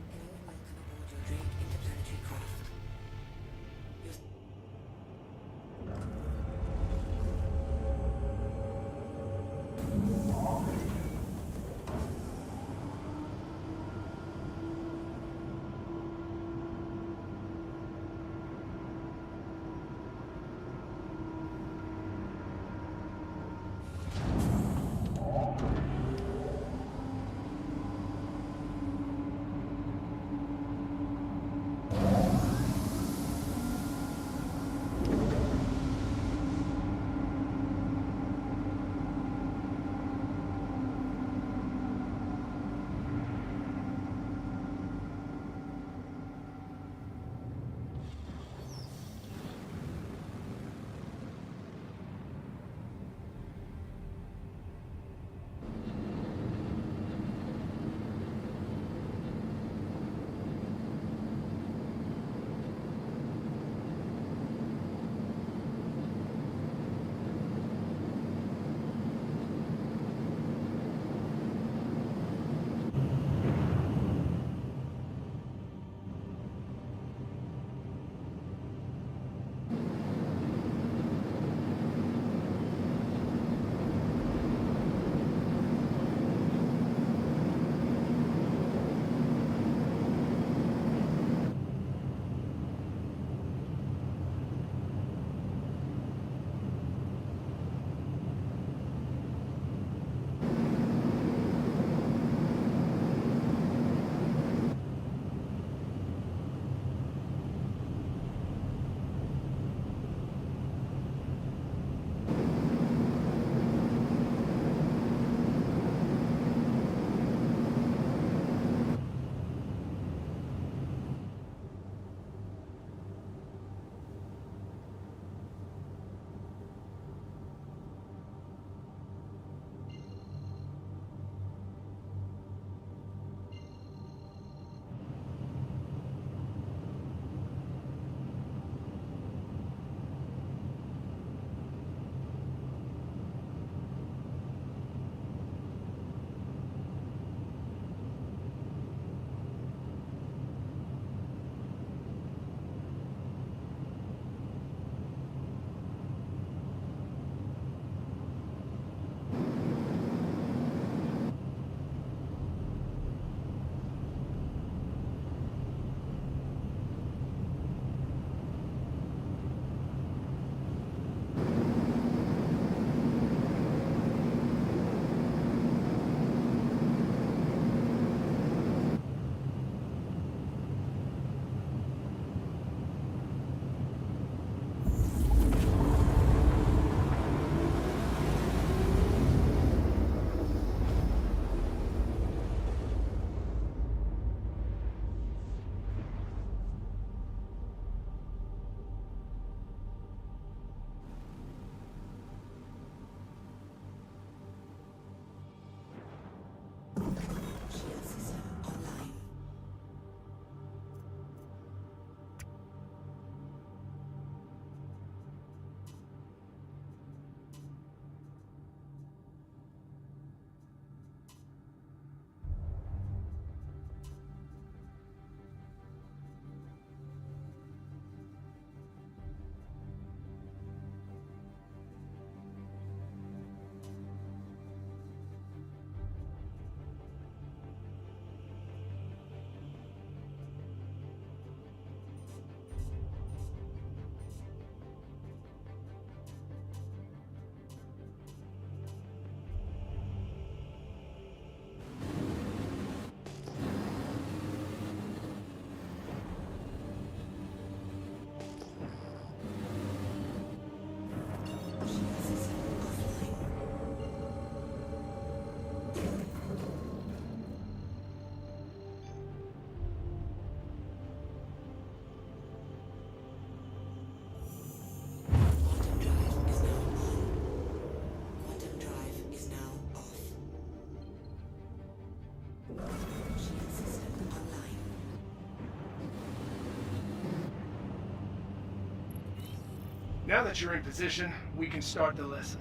Now that you're in position, we can start the lesson.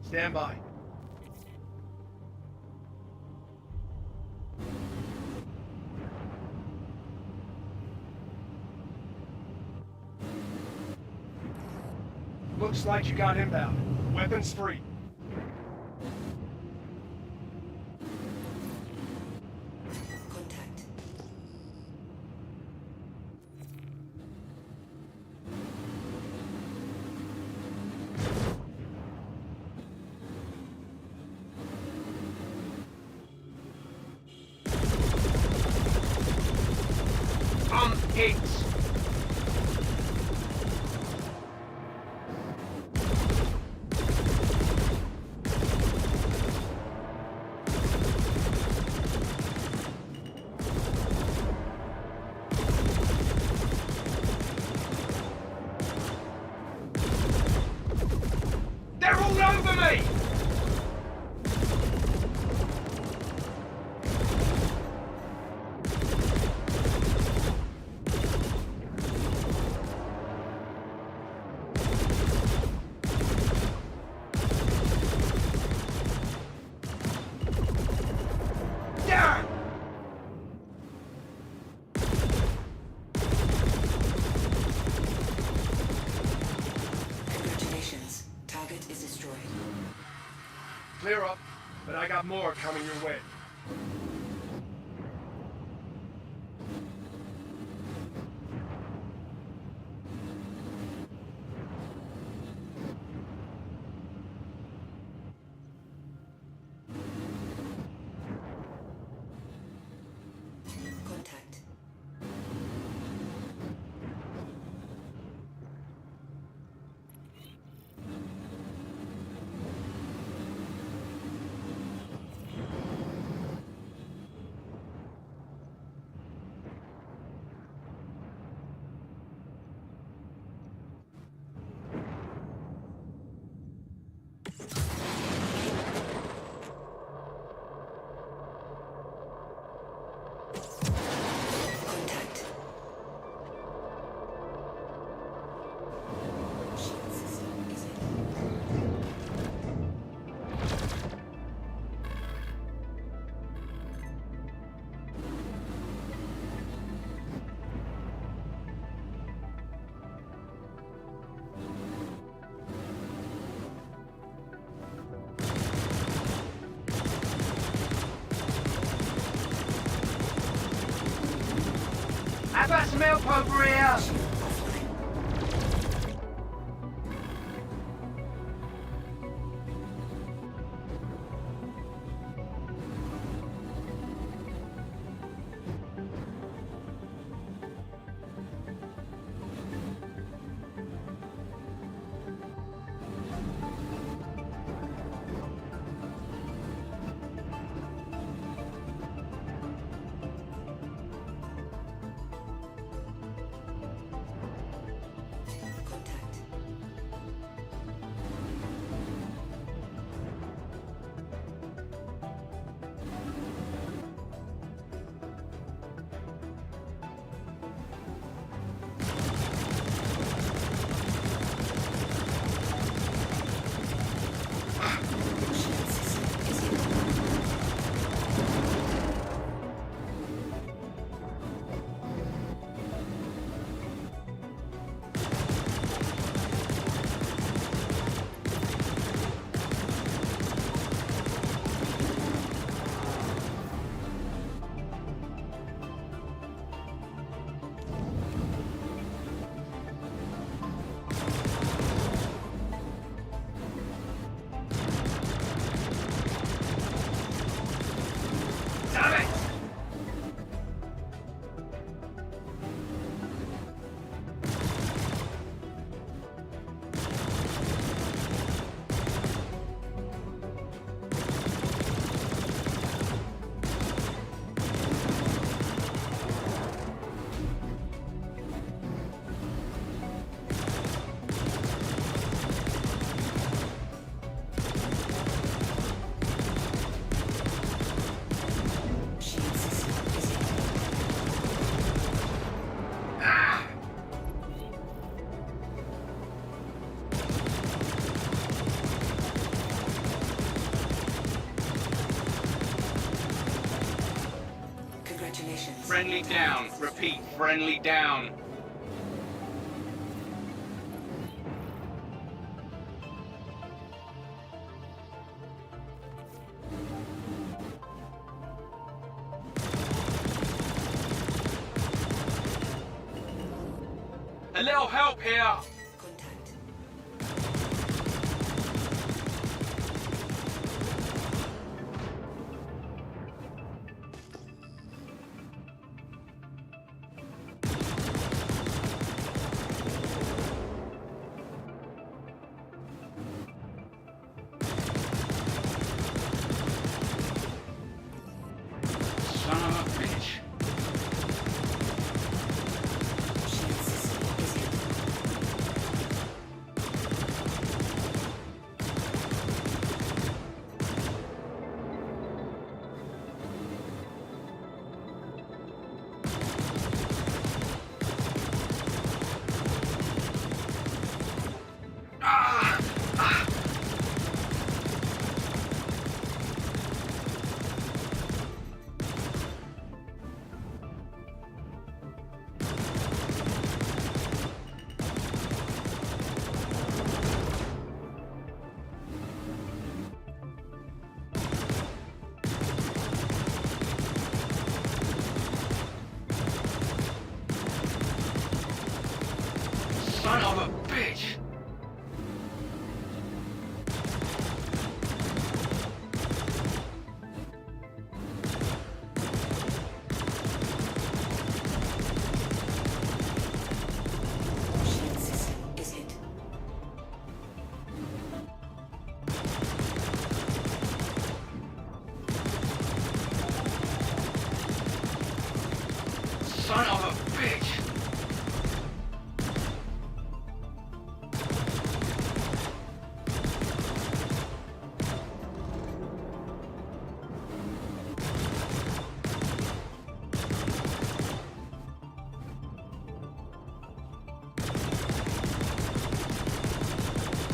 Stand by. Looks like you got inbound. Weapons free. Contact. Hits. They're all over me! Down! Congratulations. Target is destroyed. Clear up, but I got more coming your way. Contact. Contact. Shield system is in. How about some help over here? Friendly down. Repeat, friendly down. A little help here. Contact. Son of a bitch. Shield system is hit. Son of a bitch. Shield system is hit. Son of a bitch.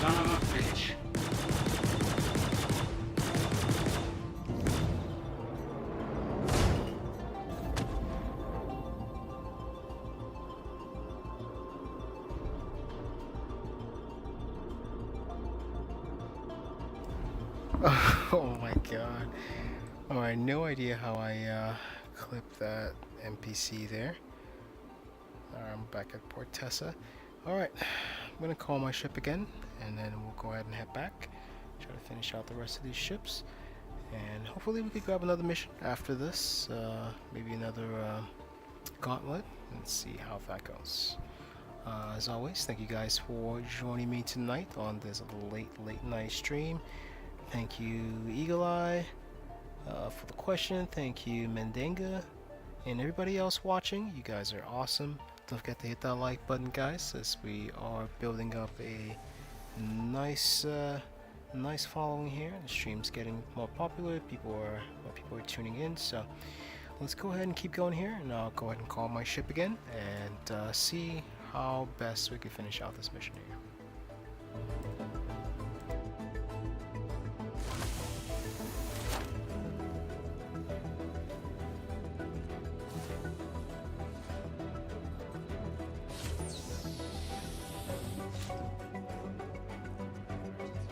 Son of a bitch. Oh my god. Alright, no idea how I clipped that NPC there. I'm back at Port Tessa. Alright, I'm gonna call my ship again, and then we'll go ahead and head back. Try to finish out the rest of these ships. And hopefully we could grab another mission after this. Maybe another gauntlet, and see how that goes. As always, thank you guys for joining me tonight on this late night stream. Thank you, Eagle Eye, for the question. Thank you, Mendanga, and everybody else watching. You guys are awesome. Don't forget to hit that like button, guys, as we are building up a nice following here. The stream's getting more popular. People are tuning in. So let's go ahead and keep going here, and I'll go ahead and call my ship again and see how best we can finish out this mission here.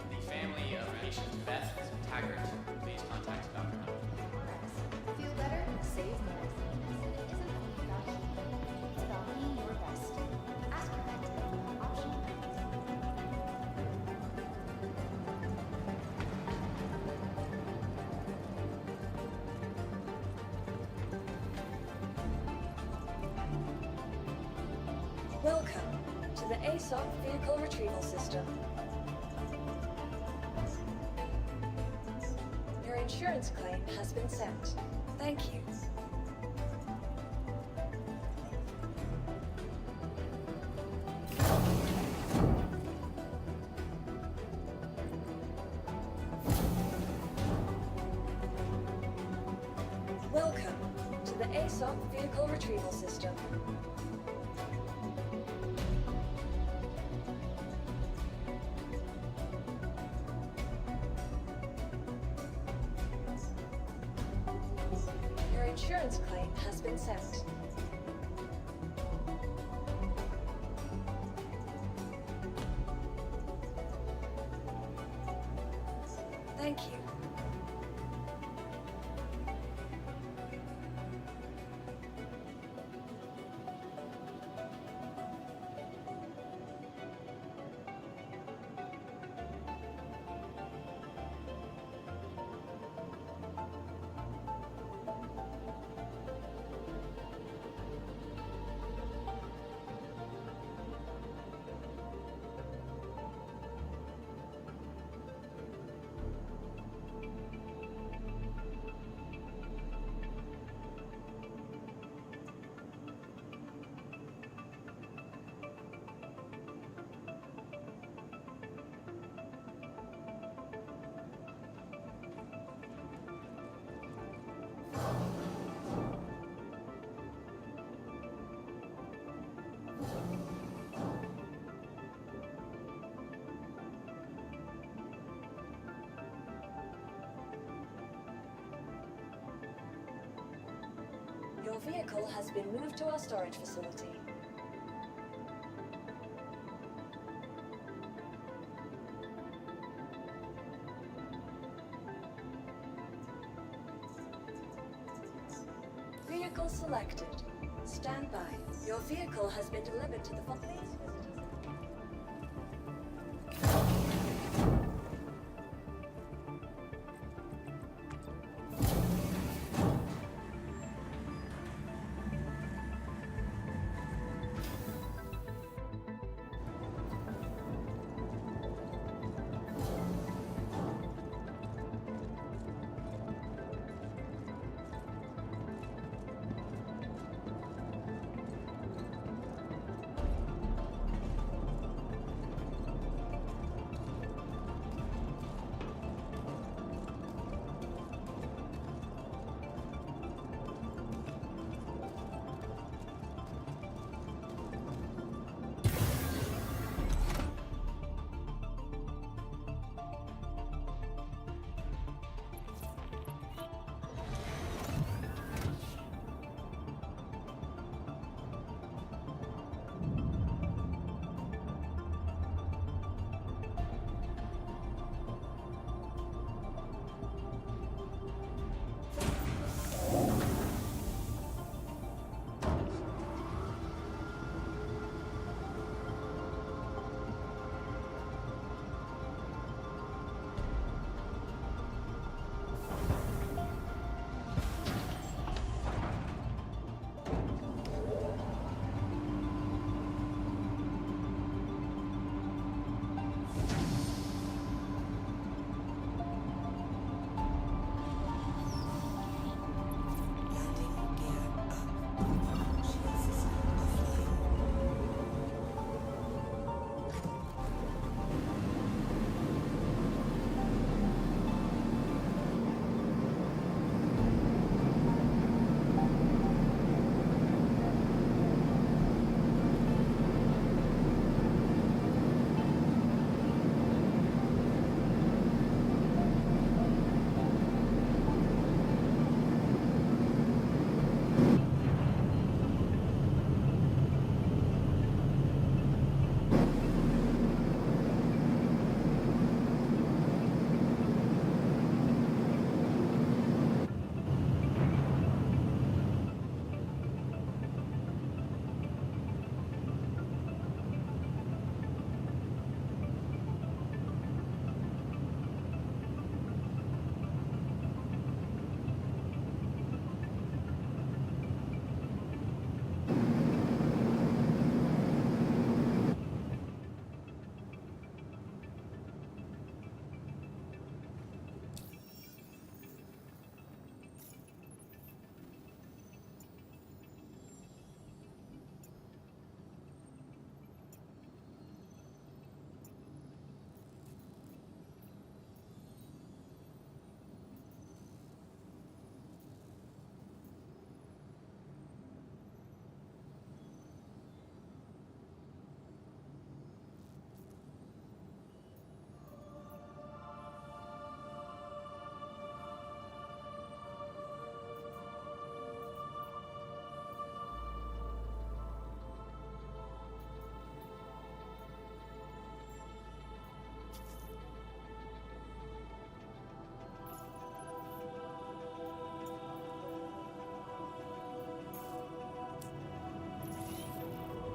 The family of patient Beth Taggart, please contact Dr. Hunt. Feel better? Save more. Isn't it about you? It's about being your best. Ask your mentor. Option. Welcome to the ASOP Vehicle Retrieval System. Your insurance claim has been sent. Thank you. Welcome to the ASOP Vehicle Retrieval System. insurance claim has been sent. Thank you. Your vehicle has been moved to our storage facility. Vehicle selected. Stand by. Your vehicle has been delivered to the please visit us.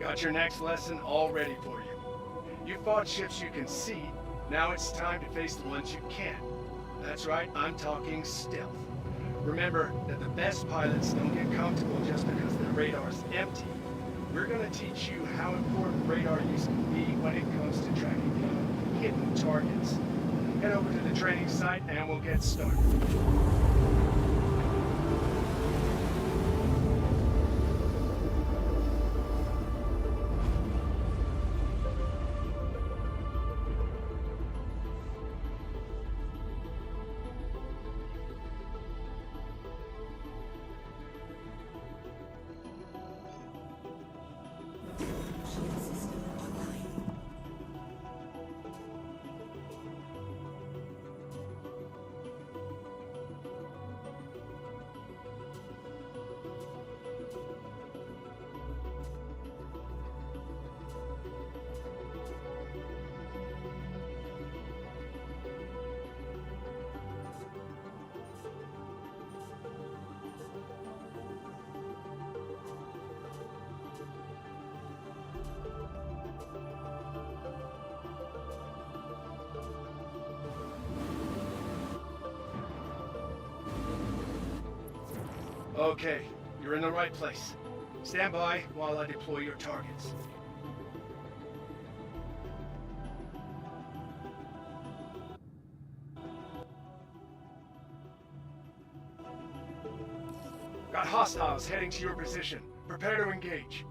Got your next lesson all ready for you. You fought ships you can see, now it's time to face the ones you can't. That's right, I'm talking stealth. Remember that the best pilots don't get comfortable just because their radar's empty. We're gonna teach you how important radar use can be when it comes to tracking down hidden targets. Head over to the training site and we'll get started. Shield system online. Okay, you're in the right place. Stand by while I deploy your targets. Got hostiles heading to your position. Prepare to engage.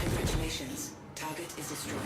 Congratulations. Target is destroyed.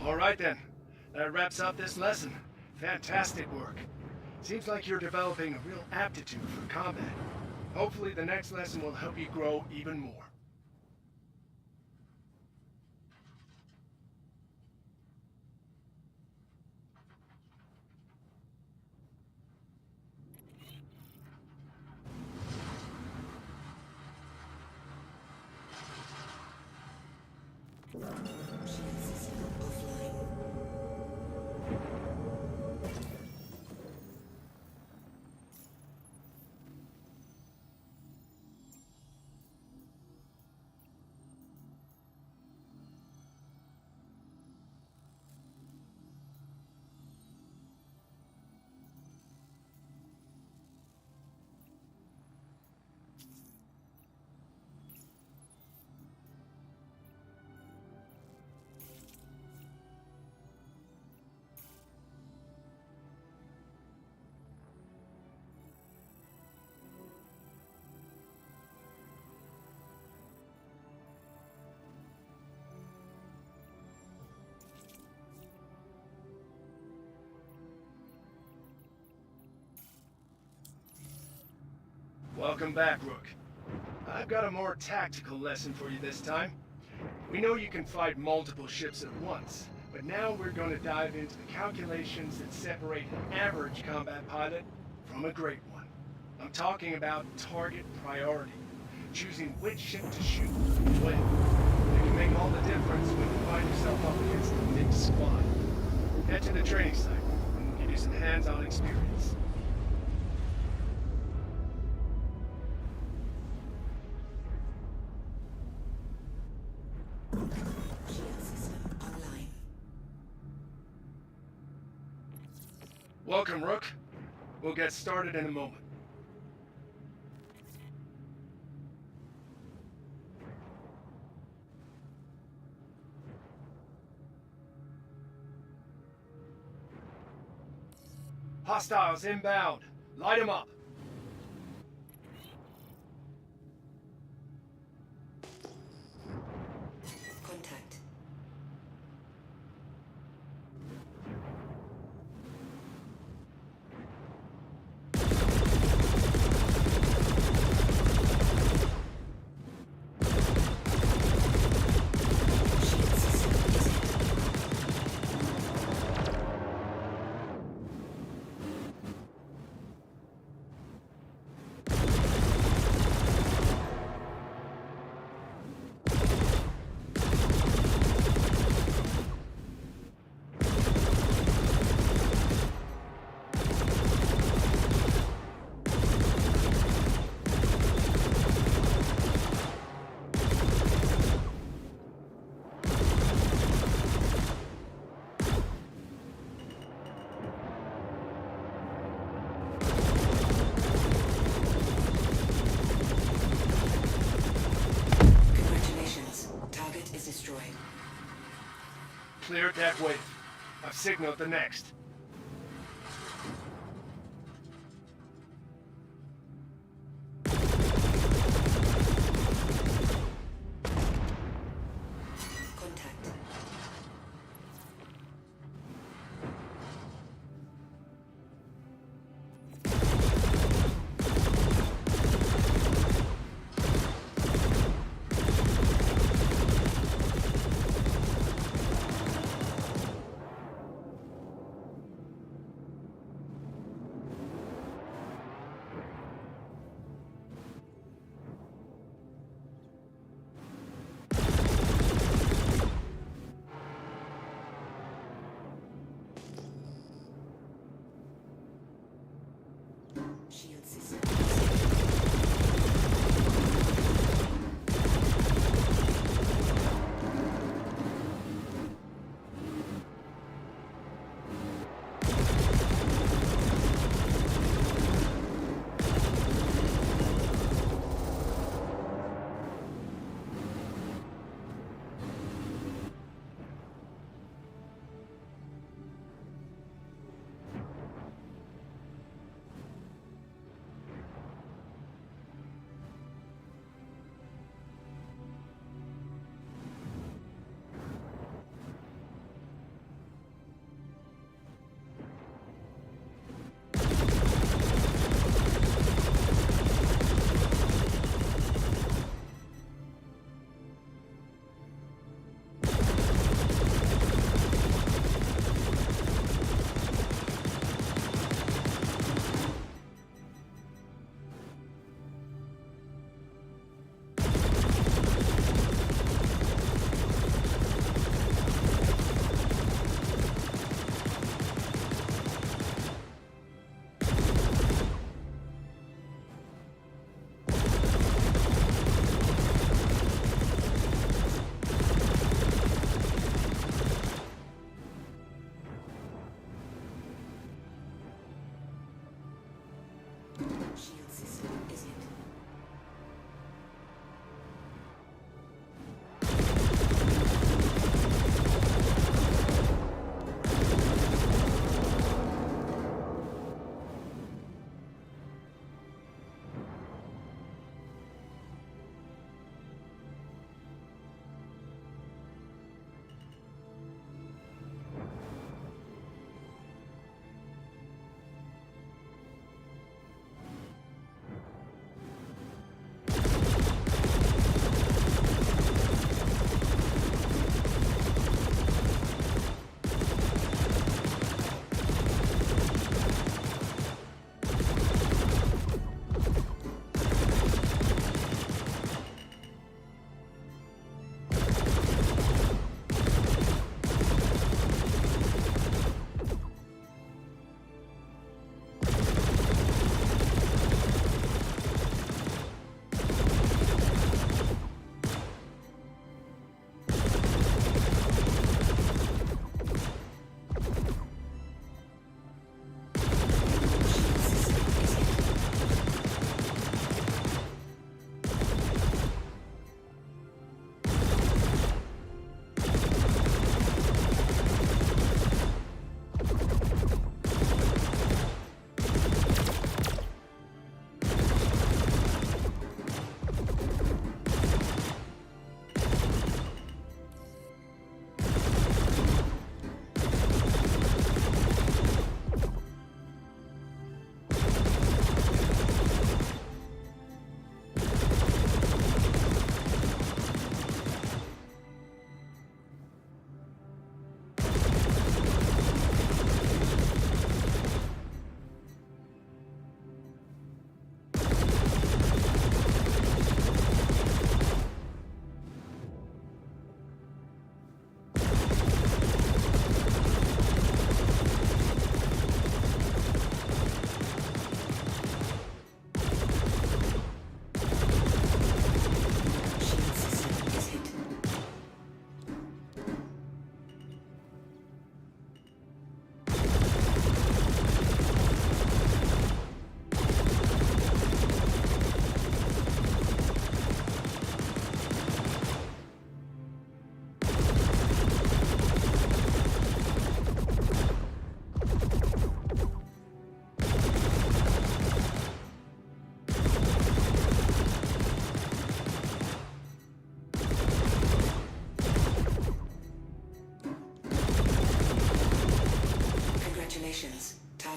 All right then. That wraps up this lesson. Fantastic work. Seems like you're developing a real aptitude for combat. Hopefully the next lesson will help you grow even more. Shield system offline. Welcome back, Rook. I've got a more tactical lesson for you this time. We know you can fight multiple ships at once, but now we're going to dive into the calculations that separate an average combat pilot from a great one. I'm talking about target priority, choosing which ship to shoot and when. It can make all the difference when you find yourself up against a big squad. Head to the training site, and we'll give you some hands-on experience. Shield system online. Welcome, Rook. We'll get started in a moment. Hostiles inbound. Light them up. Contact. Shield system desync. Congratulations. Target is destroyed. Cleared that wave. I've signaled the next. Contact. Shield system desync.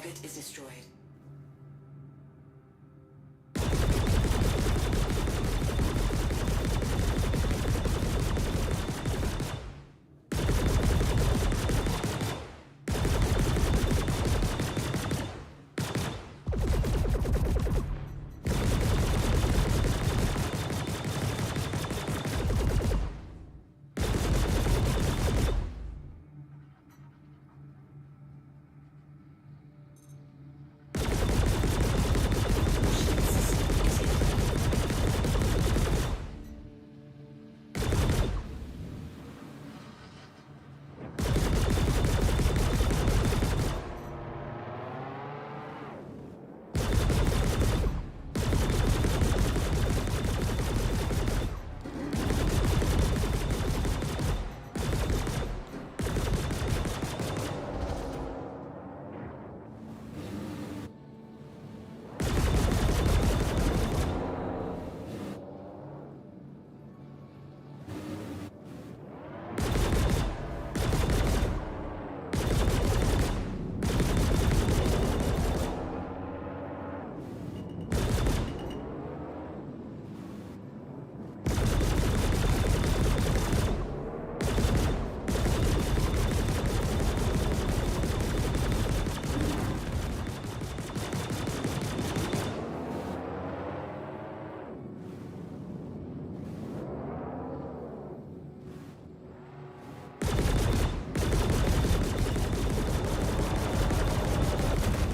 Target is destroyed.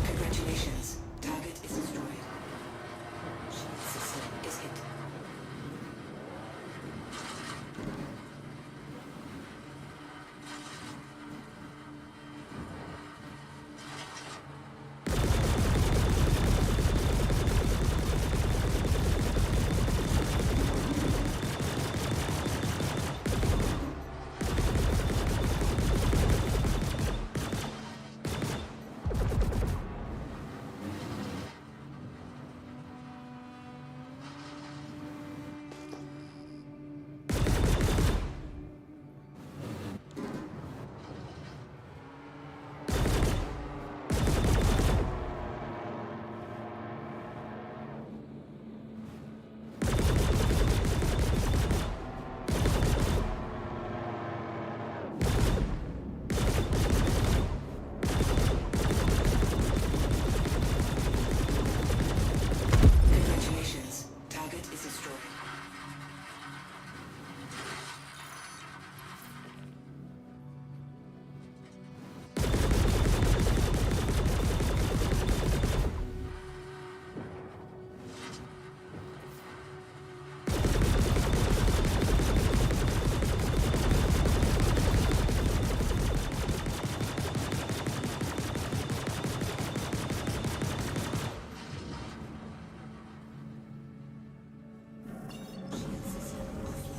Congratulations. Target is destroyed. Shield system is hit. Congratulations. Target is destroyed. Shield system offline.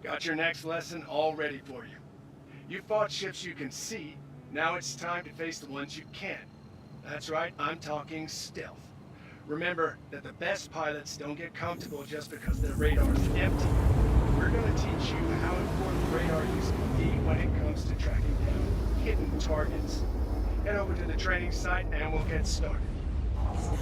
Got your next lesson all ready for you. You fought ships you can see, now it's time to face the ones you can't. That's right, I'm talking stealth. Remember that the best pilots don't get comfortable just because their radar is empty. We're gonna teach you how important radar use can be when it comes to tracking down hidden targets. Head over to the training site and we'll get started. Is now off.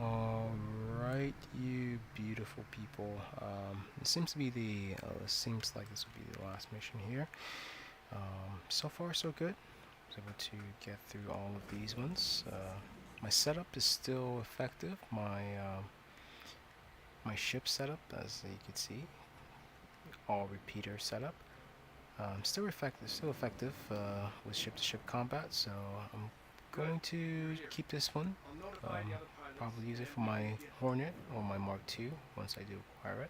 Alright, you beautiful people. It seems to be the seems like this will be the last mission here. So far so good. I was able to get through all of these ones. My setup is still effective. My ship setup, as you can see, all repeater setup. Still effective with ship-to-ship combat. So I'm going to keep this one. Probably use it for my Hornet or my Mark II once I do acquire it.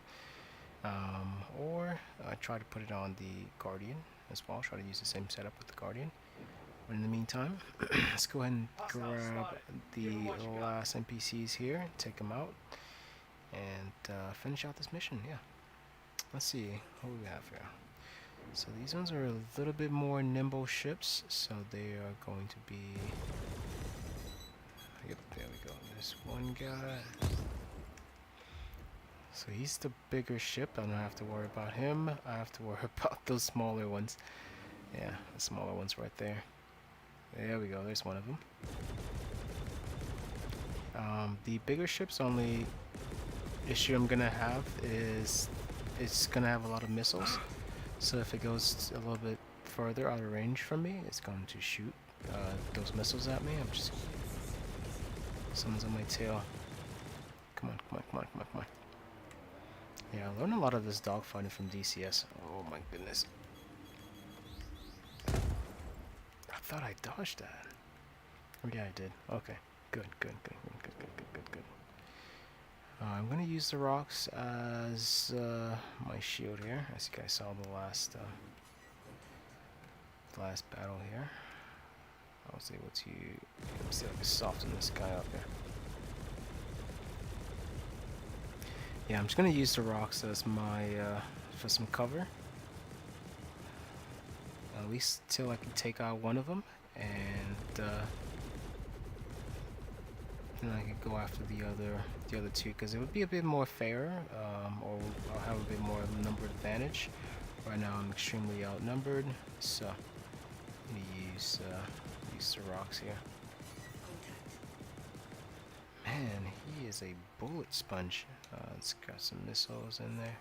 Or try to put it on the Guardian as well. Try to use the same setup with the Guardian. But in the meantime, let's go ahead and grab the last NPCs here, take them out, and finish out this mission. Yeah. Let's see what we have here. So these ones are a little bit more nimble ships, so they are going to be. Yep, there we go. There's one guy. So he's the bigger ship. I don't have to worry about him. I have to worry about those smaller ones. Yeah, the smaller ones right there. There we go. There's one of them. The bigger ship's only issue I'm gonna have is it's gonna have a lot of missiles. So if it goes a little bit further out of range from me, it's going to shoot those missiles at me. I'm just. Someone's on my tail. Come on, come on, come on, come on, come on. Yeah, I learned a lot of this dogfighting from DCS. Oh my goodness. I thought I dodged that. Oh yeah, I did. Okay. Good, good, good, good, good, good, good, good. I'm gonna use the rocks as my shield here. As you guys saw the last battle here. I was able to see if I can soften this guy up here. Yeah, I'm just gonna use the rocks as my for some cover. At least till I can take out one of them, and then I could go after the other two, because it would be a bit more fair, or I'll have a bit more number advantage. Right now I'm extremely outnumbered, so I'm gonna use the rocks here. Man, he is a bullet sponge. It's got some missiles in there.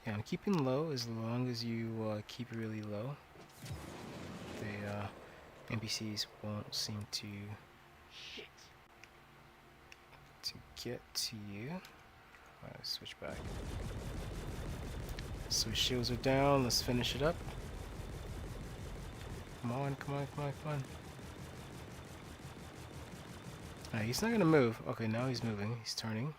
Yeah, I'm keeping low as long as you keep really low. The NPCs won't seem to get to you. Alright, switch back. So shields are down. Let's finish it up. Come on, come on, come on, come on. Alright, he's not gonna move. Okay, now he's moving. He's turning.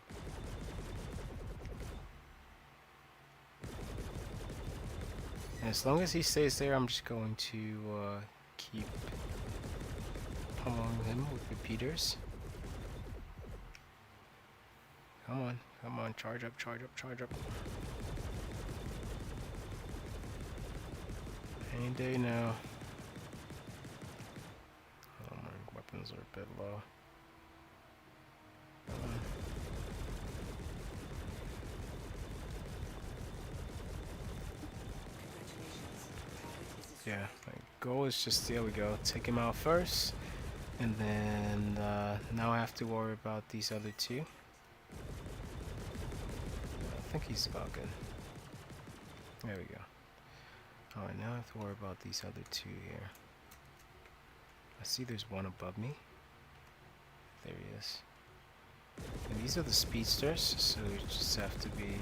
And as long as he stays there, I'm just going to keep pummeling him with repeaters. Come on, come on, charge up, charge up, charge up. Any day now. Oh, my weapons are a bit low. Yeah, my goal is just, there we go, take him out first, and then now I have to worry about these other two. I think he's about good. There we go. Alright, now I have to worry about these other two here. I see there's one above me. There he is. And these are the speedsters, so you just have to be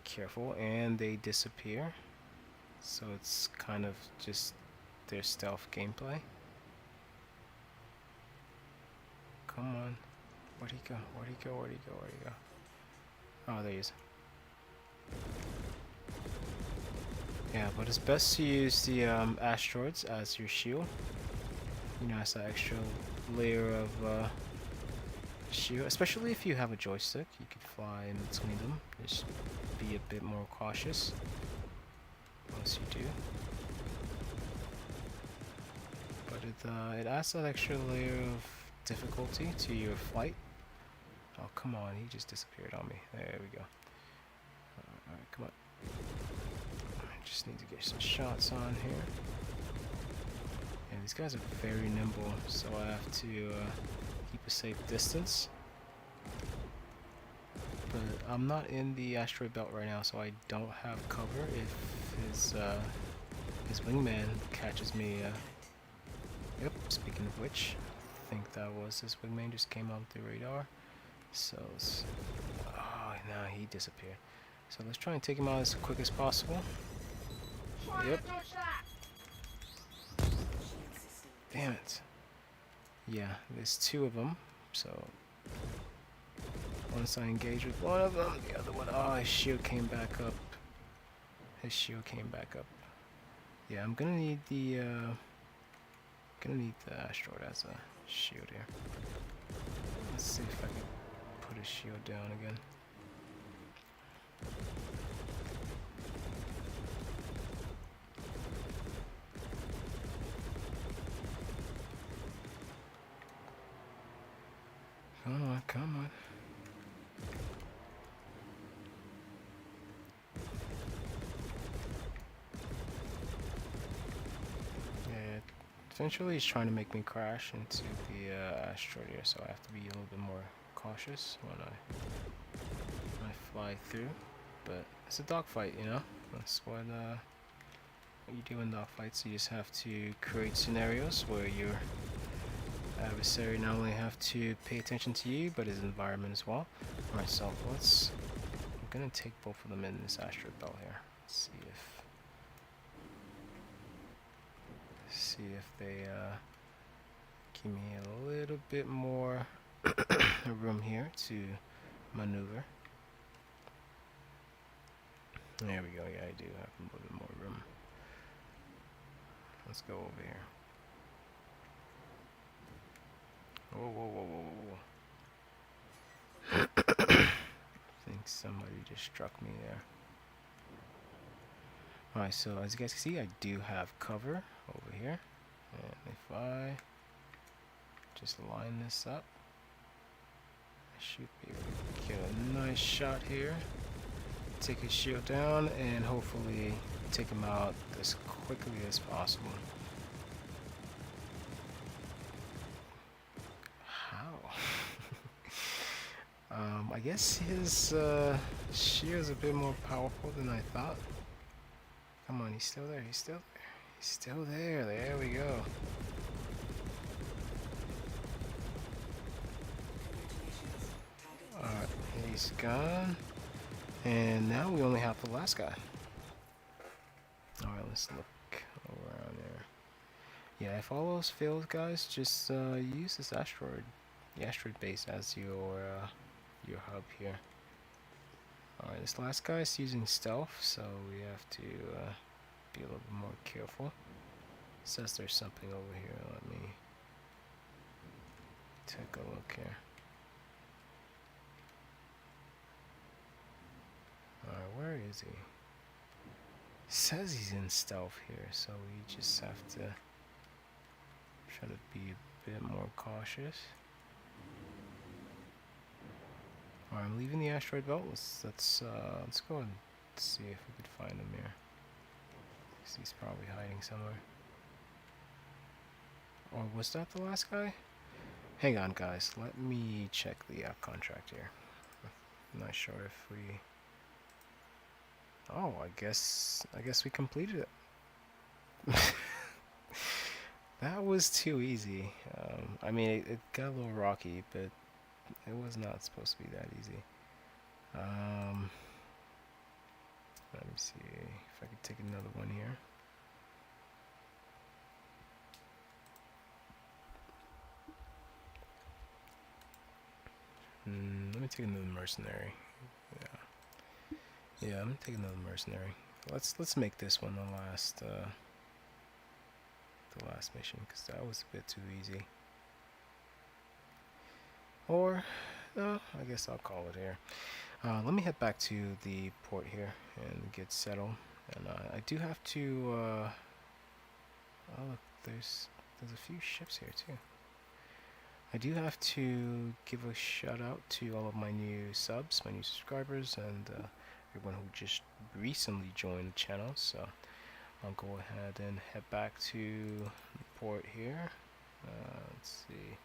careful, and they disappear. So it's kind of just their stealth gameplay. Come on. Where'd he go? Where'd he go? Where'd he go? Where'd he go? Oh, there he is. Yeah, but it's best to use the asteroids as your shield. You know, as that extra layer of shield. Especially if you have a joystick, you could fly in between them. Just be a bit more cautious. Once you do. But it adds that extra layer of difficulty to your flight. Oh, come on, he just disappeared on me. There we go. Alright, come on. I just need to get some shots on here. And these guys are very nimble, so I have to keep a safe distance. But I'm not in the asteroid belt right now, so I don't have cover if his wingman catches me. Yep, speaking of which, I think that was his wingman just came off the radar. So, oh, now he disappeared. So let's try and take him out as quick as possible. Yep. Damn it. Yeah, there's two of them, so once I engage with one of them, the other one, oh, his shield came back up. His shield came back up. Yeah, I'm gonna need the asteroid as a shield here. Let's see if I can put his shield down again. Come on, come on. Yeah, eventually he's trying to make me crash into the asteroid here, so I have to be a little bit more cautious when I fly through. But it's a dogfight, you know? That's what you do in dogfights. You just have to create scenarios where your adversary not only have to pay attention to you, but his environment as well. Alright, so I'm gonna take both of them in this asteroid belt here. Let's see if they give me a little bit more room here to maneuver. There we go. Yeah, I do have a little bit more room. Let's go over here. Whoa, whoa, whoa, whoa, whoa. I think somebody just struck me there. Alright, so as you guys can see, I do have cover over here. And if I just line this up, I should be able to get a nice shot here. Take his shield down and hopefully take him out as quickly as possible. I guess his shield's a bit more powerful than I thought. Come on, he's still there, he's still there. He's still there, there we go. Alright, he's gone. And now we only have the last guy. Alright, let's look around there. Yeah, if all else fails, guys, just use this asteroid, the asteroid base as your hub here. Alright, this last guy is using stealth, so we have to be a little bit more careful. It says there's something over here. Let me take a look here. Alright, where is he? It says he's in stealth here, so we just have to try to be a bit more cautious. Alright, I'm leaving the asteroid belt. Let's go and see if we could find him here. He's probably hiding somewhere. Or was that the last guy? Hang on, guys. Let me check the contract here. I'm not sure if we. Oh, I guess we completed it. That was too easy. I mean, it got a little rocky, but it was not supposed to be that easy. Let me see if I could take another one here. Let me take another mercenary. Yeah, I'm gonna take another mercenary. Let's make this one the last mission, because that was a bit too easy. Or no, I guess I'll call it here. Let me head back to the port here and get settled. And I do have to. Oh look, there's a few ships here too. I do have to give a shout out to all of my new subs, my new subscribers, and everyone who just recently joined the channel. So I'll go ahead and head back to the port here. Let's see.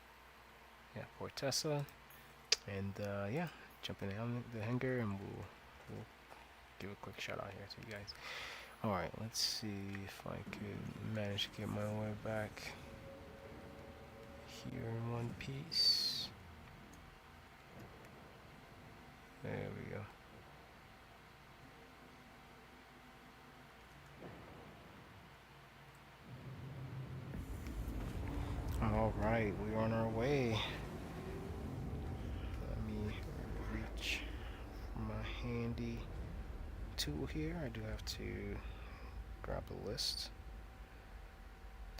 Yeah, Port Tessa. And yeah, jump in the hangar and we'll give a quick shout out here to you guys. Alright, let's see if I could manage to get my way back here in one piece. There we go. Alright, we're on our way. Let me reach for my handy tool here. I do have to grab the list.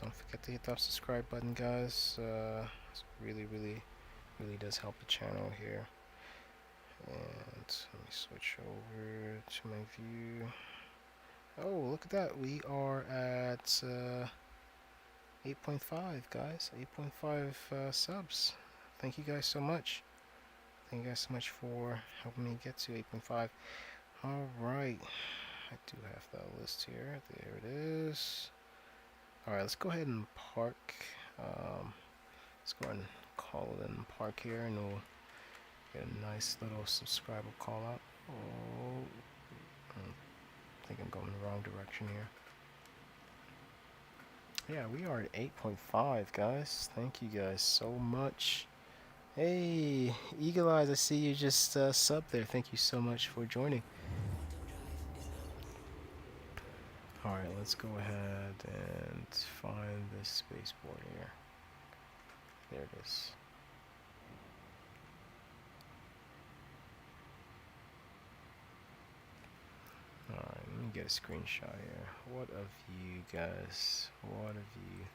Don't forget to hit that subscribe button, guys. It really does help the channel here. And let me switch over to my view. Oh, look at that. We are at 8.5, guys. 8.5 subs. Thank you guys so much. Thank you guys so much for helping me get to 8.5. Alright. I do have that list here. There it is. Alright, let's go ahead and park. Let's go ahead and call it in park here, and we'll get a nice little subscriber call out. Oh, I think I'm going the wrong direction here. Yeah, we are at 8.5, guys. Thank you guys so much. Hey, Eagle Eyes, I see you just subbed there. Thank you so much for joining. Alright, let's go ahead and find this spaceport here. There it is. Alright, let me get a screenshot here. What of you guys? What of you?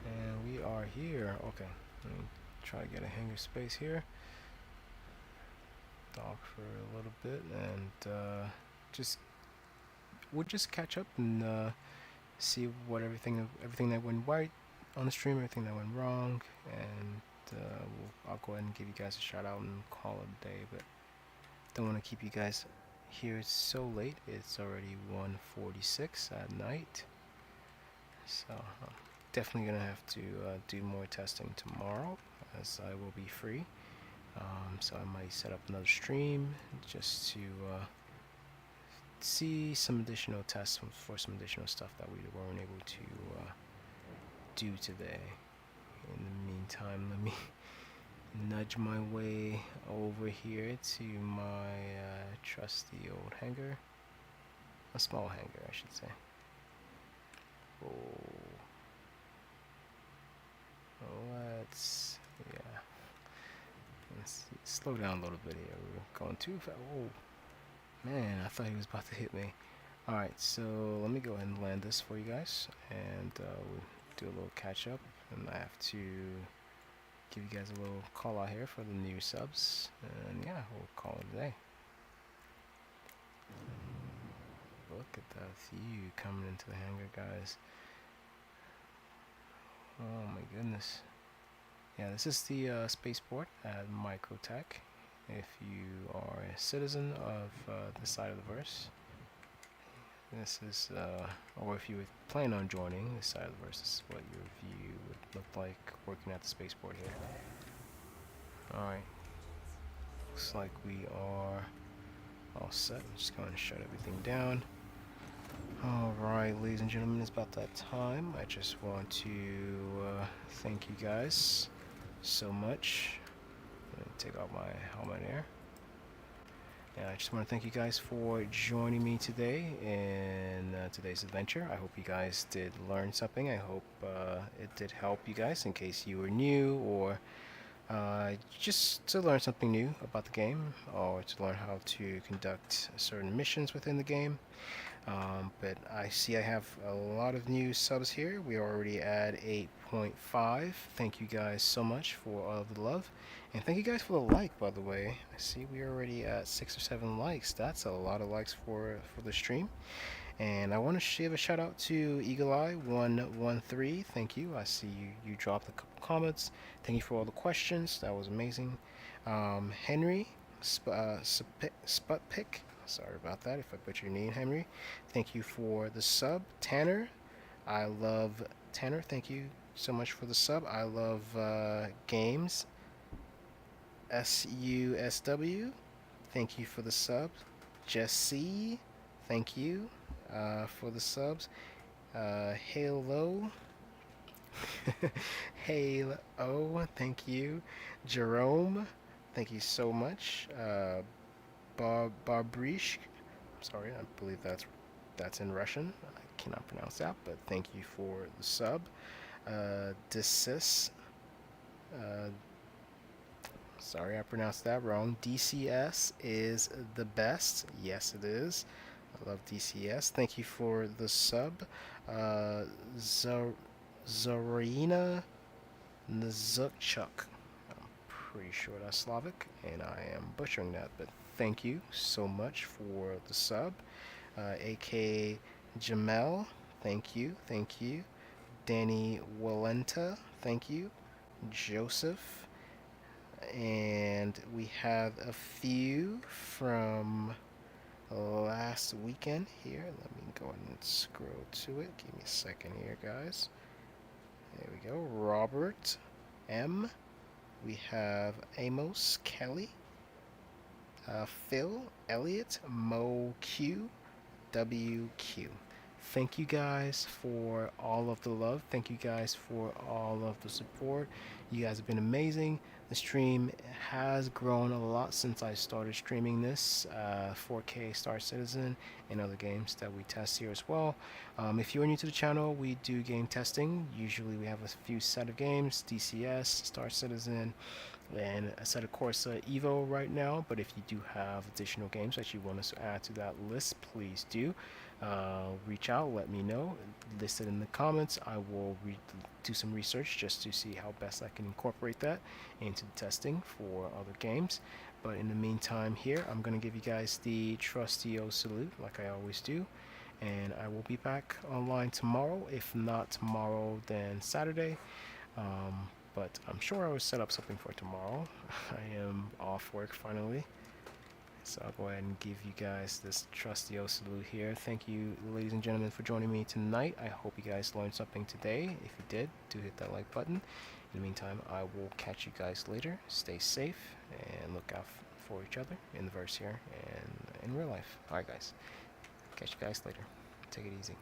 And we are here. Okay, let me try to get a hangar space here. Dock for a little bit, and we'll just catch up and see what everything that went right on the stream, everything that went wrong, and I'll go ahead and give you guys a shout out and call it a day. But don't want to keep you guys here so late. It's already 1:46 at night, so I'm definitely gonna have to do more testing tomorrow, as I will be free. So I might set up another stream just to see some additional tests for some additional stuff that we weren't able to do today. In the meantime, let me nudge my way over here to my trusty old hangar. A small hangar, I should say. Let's slow down a little bit here. We're going too fast. Oh man, I thought he was about to hit me. Alright, so let me go ahead and land this for you guys, and we'll do a little catch up. And I have to give you guys a little call out here for the new subs, and yeah, we'll call it a day. Look at that view coming into the hangar, guys. Oh my goodness. Yeah, this is the spaceport at Microtech. If you are a citizen of this side of the verse, this is, or if you were planning on joining this side of the verse, this is what your view would look like working at the spaceport here. Alright, looks like we are all set. I'm just going to shut everything down. Alright, ladies and gentlemen, it's about that time. I just want to thank you guys so much. I'm going to take off my helmet here. And I just want to thank you guys for joining me today in today's adventure. I hope you guys did learn something. I hope it did help you guys in case you were new, or just to learn something new about the game, or to learn how to conduct certain missions within the game. But I see I have a lot of new subs here. We are already at 8.5. Thank you guys so much for all of the love. And thank you guys for the like, by the way. I see we're already at 6 or 7 likes. That's a lot of likes for the stream. And I want to give a shout out to Eagle Eye 113. Thank you. I see you dropped a couple comments. Thank you for all the questions. That was amazing. Henry Sputpick. Sorry about that if I butchered your name, Henry. Thank you for the sub. Tanner, I love Tanner. Thank you so much for the sub. I love games. SUSW, thank you for the sub. Jesse, thank you for the subs. Halo, Halo, thank you. Jerome, thank you so much. Barbrish, sorry, I believe that's in Russian. I cannot pronounce that, but thank you for the sub. Desis, sorry, I pronounced that wrong. DCS is the best. Yes, it is. I love DCS. Thank you for the sub. Zorina Nazukchuk. I'm pretty sure that's Slavic, and I am butchering that, but thank you so much for the sub. AK Jamel, thank you, thank you. Danny Walenta, thank you. Joseph, and we have a few from last weekend here. Let me go ahead and scroll to it. Give me a second here, guys. There we go. Robert M. We have Amos Kelly, Phil Elliott, Mo Q, WQ. Thank you guys for all of the love. Thank you guys for all of the support. You guys have been amazing. The stream has grown a lot since I started streaming this 4K Star Citizen and other games that we test here as well. If you are new to the channel, we do game testing. Usually we have a few set of games, DCS, Star Citizen, and a set of Corsa Evo right now. But if you do have additional games that you want us to add to that list, please do. Reach out, let me know, list it in the comments. I will do some research just to see how best I can incorporate that into the testing for other games. But in the meantime here, I'm going to give you guys the trusty O salute like I always do, and I will be back online tomorrow. If not tomorrow, then Saturday. But I'm sure I will set up something for tomorrow. I am off work finally. So I'll go ahead and give you guys this trusty O salute here. Thank you, ladies and gentlemen, for joining me tonight. I hope you guys learned something today. If you did, do hit that like button. In the meantime, I will catch you guys later. Stay safe and look out for each other in the verse here and in real life. Alright guys, catch you guys later. Take it easy.